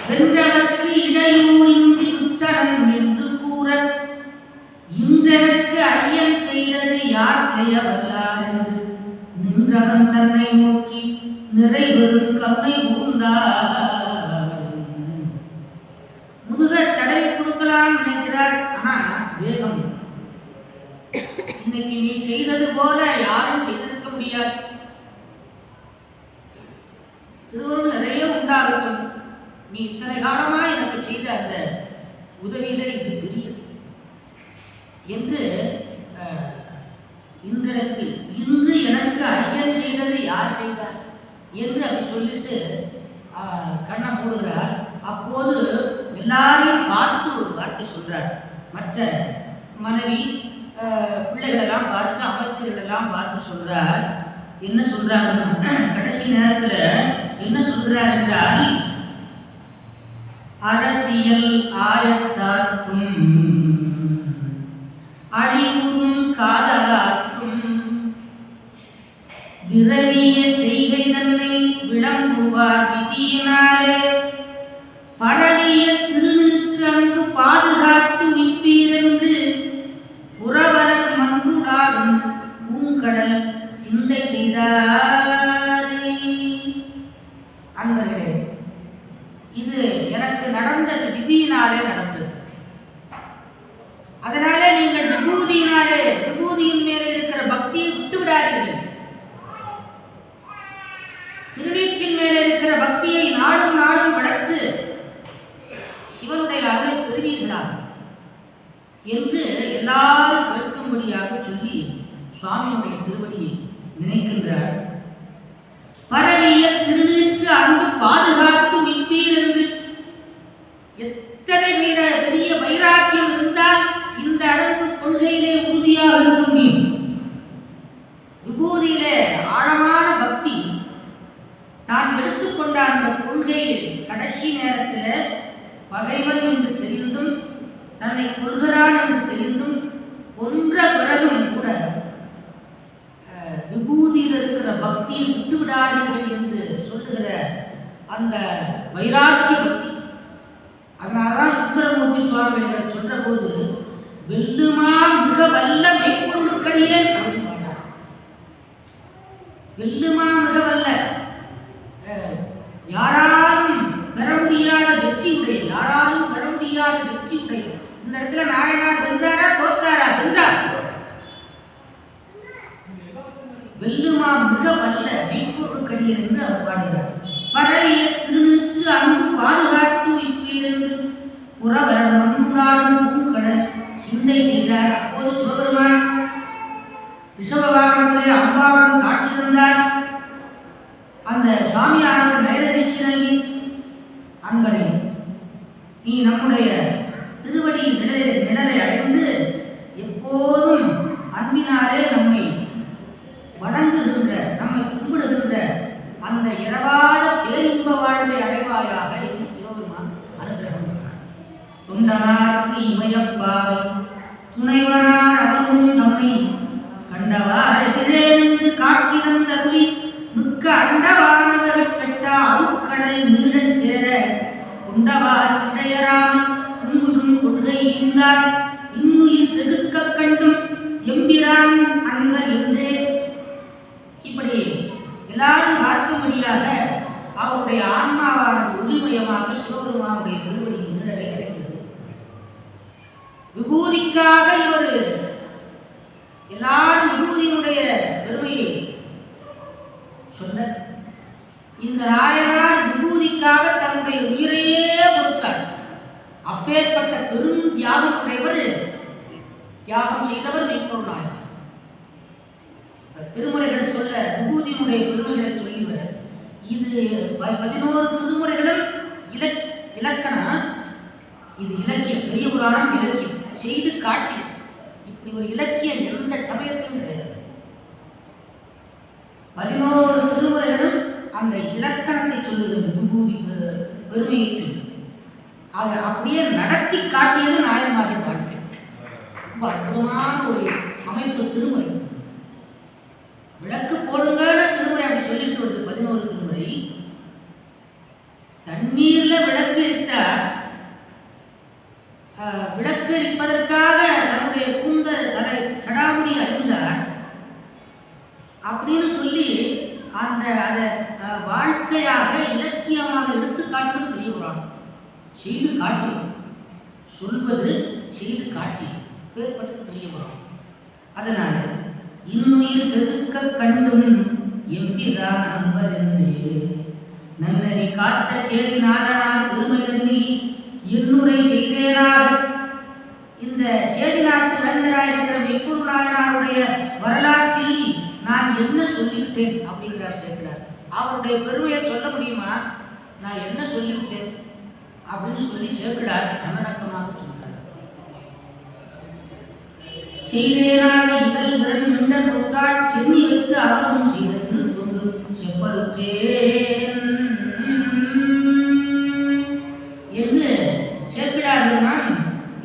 வென்றவர்க்கு இடையூறின்றி உத்தரன் என்று கூற இன்றெனக்கு ஐயன் செய்தது யார் செய்ய வல்லார் என்று நின்றவன் தன்னை நோக்கி நிறைவெறும் கம்மை கூர்ந்தார். முதுக தடவி கொடுக்கலாம் நினைக்கிறார். ஆனா வேகம், இன்னைக்கு நீ செய்தது போல யாரும் செய்திருக்க முடியாது. திருவருள் நிறைய உண்டாகட்டும். நீ இத்தனை காலமா எனக்கு செய்த அந்த உதவியில இது பெரியது என்று இன்று எனக்கு ஐயன் செய்தது யார் செய்தார் என்று அப்படி சொல்லிட்டு கண்ணை மூடுகிறார். அப்போது எல்லாரையும் பார்த்து ஒரு வார்த்தை சொல்றார். மற்ற மனைவி பிள்ளைகளெல்லாம் பார்த்து, அமைச்சர்களெல்லாம் பார்த்து சொல்றார். என்ன சொல்றாருன்னா, கடைசி நேரத்துல என்ன சொல்றார் என்றால், அரசியல் ஆயத்தார்க்கும் அழிவுறும் காதலார்க்கும் விரவிய செய்கை தன்னை விளங்குவார் விதியினாலே பரவிய திருநீற்று அன்பு பாதுகாத்து நிற்பீரென்று புறவலர் மன்றுடாடும் பூங்கடல் சிந்தை செய்தாரே. அன்பர்களே, இது எனக்கு நடந்தது விதியினாலே நடந்தது. அதனாலே நீங்கள் விபூதியினாலே, விபூதியின் மேலே இருக்கிற பக்தியை விட்டு விடாதீர்கள். திருநீற்றின் மேலே இருக்கிற பக்தியை நாடும் நாடும் வளர்த்து சிவனுடைய அருளை பெறுவீர்களா என்று எல்லாரும் கேட்கும்படியாக சொல்லி சுவாமியுடைய திருவடியை நினைக்கின்றார். பரவிய திருநீற்று அன்பு பாதுகாத்து நிற்பீர் என்று எத்தனை பெரிய வைராக்கியம் இருந்தால் இந்த அளவுக்கு கொள்கையிலே உறுதியாக இருக்க முடியும். விபூதியிலே ஆழமான பக்தி, தான் எடுத்துக்கொண்ட அந்த கொள்கையில் கடைசி நேரத்தில் பகைவன் என்று தெரிந்தும் தன்னை கொள்கிறான் என்று தெரிந்தும் கொன்ற பிறகும் கூட விபூதியில் இருக்கிற பக்தியை விட்டு விடாதீர்கள் என்று சொல்லுகிற அந்த வைராக்கிய பக்தி. அதனால்தான் சுந்தரமூர்த்தி சுவாமிகளை சொல்ற போது வெல்லுமா மிக வல்ல மெய்ப்பொருளுக்கடியேன் அப்படின்னு பாடார். வெல்லுமா மிக வல்ல, யாராலும் பெற முடியாத வெற்றி உடைய, யாராலும் பெற முடியாத வெற்றி உடைய. இந்த இடத்துல நாயனார் வென்றாரா தோற்றாரா? வென்றார். வெல்லுமா மிக வல்ல மெய்ப்பொருளுக்கடியேன் என்று அவர் பாடுகிறார். பரவிய திருநீற்று அன்பு பாதுகாத்து வைப்பீர் என்று புறவரர் மன்றுடாடும் பூங்கடல் சிந்தை செய்தார். அப்போது சிவபெருமான் ரிஷபவாகனத்திலே அம்பாவுடன் காட்சி தந்தார். அந்த சுவாமியானவர் மேலதீட்சி நல்கி, அன்பரே, நீ நம்முடைய திருவடி நிழலை அடைந்து எப்போதும் அன்பினாலே நம்மை வணங்குகின்ற, நம்மை கும்பிடுகின்ற அந்த இரவாத பேரின்ப வாழ்வை அடைவாயாக என்று சிவபெருமான் அனுகிரகம் பண்ணார். தொண்டனார்க்கு இமயப்பாவை துணைவனார் அவரும் தம்மை கண்டவார் எதிரே நின்று காட்சி தந்தருளி மிக்க அண்டவார் கொண்டவார் இடையராமன் குங்குதும் கொள்கை ஈந்தார் இன்னுயிர் செதுக்க கண்டும் எம்பிரான் அன்பர் என்றே. இப்படி எல்லாரும் பார்க்கும்படியாக அவருடைய ஆன்மாவானது ஒளிமயமாக சிவபெருமானுடைய திருவடியின் நிழலை கிடைக்கிறது. விபூதிக்காக இவர் எல்லாரும் விபூதியினுடைய பெருமையை சொல்ல, இந்த நாயனார் விபூதிக்காக தன்னுடைய உயிரையே கொடுத்தார். அப்பேற்பட்ட பெரும் தியாகம் உடையவர், தியாகம் செய்தவர் மெய்ப்பொருள் நாயனார். திருமுறைகள் சொல்ல விபூதியினுடைய பெருமைகளை சொல்லி வர, இது 11 திருமுறைகளும் இலக்கணம். இது இலக்கியம், பெரிய புராணம் இலக்கியம் செய்து காட்டி. இப்படி ஒரு இலக்கியம் எந்த சமயத்திலும் கிடையாது. 11 திருமுறைகளும் அந்த இலக்கணத்தை சொல்லுகிறது, விபூதி பெருமையை சொல்லு. ஆக அப்படியே நடத்தி காட்டியது நாயன்மாரின் வாழ்க்கை. ரொம்ப அற்புதமான ஒரு அமைப்பு திருமுறை. விளக்கு போடுங்கன்னு திருமுறை அப்படி சொல்லிட்டு வருது. 11 திருமுறை. தண்ணீர்ல விளக்கு எரித்தா, விளக்கு எரிப்பதற்காக தன்னுடைய கூந்தல் தலை சடாமுடி அழிந்தார் அப்படின்னு சொல்லி அதை வாழ்க்கையாக இலக்கியமாக எடுத்து காட்டுவது பெரிய புராணம். செய்து காட்டுவது, சொல்வது செய்து காட்டி பேர்பட்டது பெரிய புராணம். அதனால இன்னுயிர் செதுக்க கண்டும் எம்பிரான் அன்பர் என்று நன்னறி காத்த சேதிநாதனார் பெருமை தண்ணி இன்னுரை செய்தேனாக. இந்த சேதி நாட்டு வேந்தராயிருக்கிற மெய்ப்பொருள் நாயனாருடைய வரலாற்றில் நான் என்ன சொல்லிவிட்டேன் அப்படிங்கிறார் சேர்க்கிறார். அவருடைய பெருமையை சொல்ல முடியுமா? நான் என்ன சொல்லிவிட்டேன் அப்படின்னு சொல்லி சேர்க்கிறார். தன்னடக்கமாக சொல்றார். செய்தேனாக இதழ் விரன் நின்ற தொட்டால் சென்னி வைத்து அவரும் செய்த திருத்தொண்டு செப்பலுற்றேன் என்று சேர்க்கிறார் பெருமான்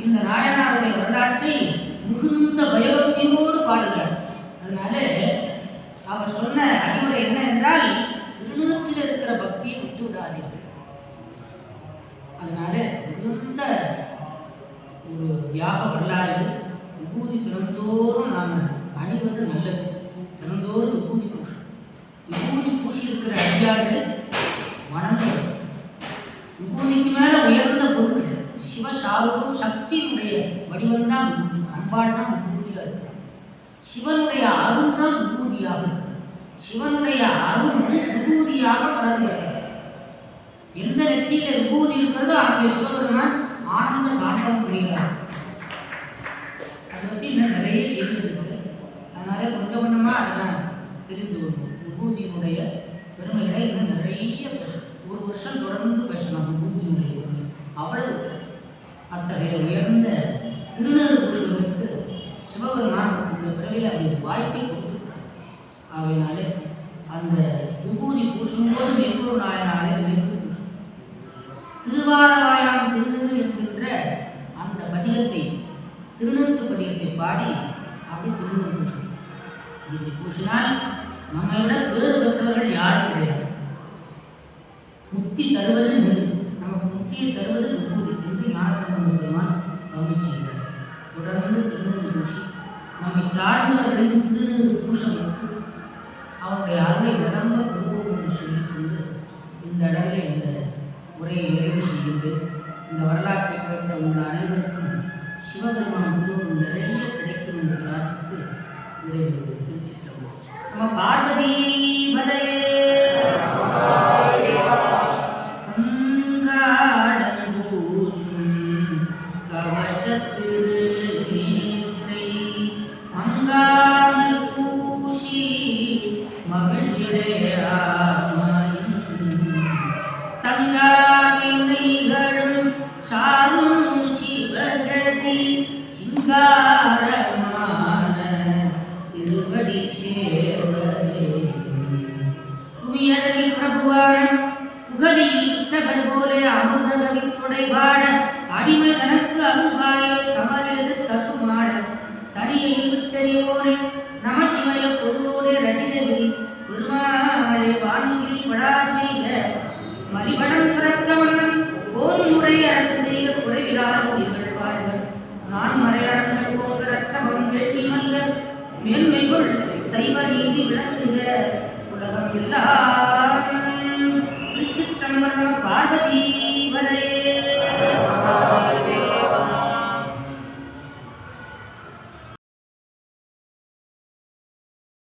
இந்த நாயனாருடைய வரலாற்றை மிகுந்த பயபக்தியோடு பாடுகிறார். அதனால அவர் சொன்ன அறிவுரை என்ன என்றால், திருநூற்றில் இருக்கிற பக்தியை விட்டு விடாதீர்கள். அதனால மிகுந்த ஒரு தியாக வரலாறு. விபூதி தினந்தோறும் நாம் அணிவது நல்லது. தினந்தோறும் விபூதி பூஷம். விபூதி பூசி இருக்கிற அடியார்கள் வணங்குவது. விபூதிக்கு மேல உயர்ந்த பொருள் சிவசாரூபம், சக்தியினுடைய வடிவம் தான் விபூதி. அம்பாள் தான் விபூதியாக இருக்கிறார். சிவனுடைய அருள் தான் விபூதியாக இருக்கிறார். சிவனுடைய அருள் விபூதியாக வளர்கிறது. எந்த நெற்றியில விபூதி இருக்கிறதோ அங்கே சிவபெருமான் ஆனந்த தாண்டவம் புரிகிறார். அதை பற்றி இன்னும் நிறைய செய்தி இருக்குது. அதனால கொஞ்சம் கொஞ்சமாக அதெல்லாம் தெரிந்து கொள்வோம். விபூதியினுடைய பெருமைகளை இன்னும் நிறைய பேசணும். ஒரு வருஷம் தொடர்ந்து பேசலாம் விபூதியினுடைய பெருமை. அவ்வளவு அத்தகைய உயர்ந்த திருநெல்வேலிக்கு சிவபெருமான் இந்த பிறவியில் அப்படி வாய்ப்பை கொடுத்துருக்கிறார். ஆகையினாலே அந்த விபூதி பூசும்போது மெய்ப்பொருள் நாயனாரை நினைவு பூசும். திருவாரவாயாம் திருநீறு என்கின்ற அந்த பதிகத்தை, திருநூற்று பதிகத்தை பாடி அப்படி திருநீறு பூசும். இப்படி பூசினால் நம்மை விட வேறு பெற்றவர்கள் யாரும் கிடையாது. முக்தி தருவது நெல், நமக்கு முக்தியை தருவது விபூதி என்று ஞானசம்பந்த பெருமான் கவனிச்சுகிறார். தொடர்ந்து திருநீறு பூசி நம்மை சார்ந்தவர்களின் திருநீறு பூச வைத்து அவருடைய அருளை நிரம்ப பெறுவோம் என்று சொல்லிக்கொண்டு இந்த அளவில் இந்த உரையை நிறைவு செய்கின்றேன். இந்த வரலாற்றை கேட்ட உங்கள் அனைவருக்கும் சிவபெருமான் திருவருள் நிறைய கிடைக்கும் என்று பிரார்த்தித்து விடைபெறுவது. திருச்சிற்றம்பலம். நம்ம பார்வதி பதையே திருவடி சேவரே புவியதனில் பிரபுவான புகழியில் புத்தகர் போலே அமுதகவி துடைபாட அடிமை தனக்கு அருள்வாயே சமரிலது தசுமாட தனியையில் விட்டறிவோரே நம சிவய பொருவோரே ரசிதகிரி பெருமாளே வான்முகில் படாதீக மலிபடம் சிறக்க வண்ணன் போரும் முறை அரசு செய்த குறைவிலாத உயிர்கள் வாழ்கள் நான் மறையறங்கள் போங்க ரற்றபம் வேள்வி வந்த மேன்மைகள் சைவ நீதி விளங்குக உலகம் எல்லாம்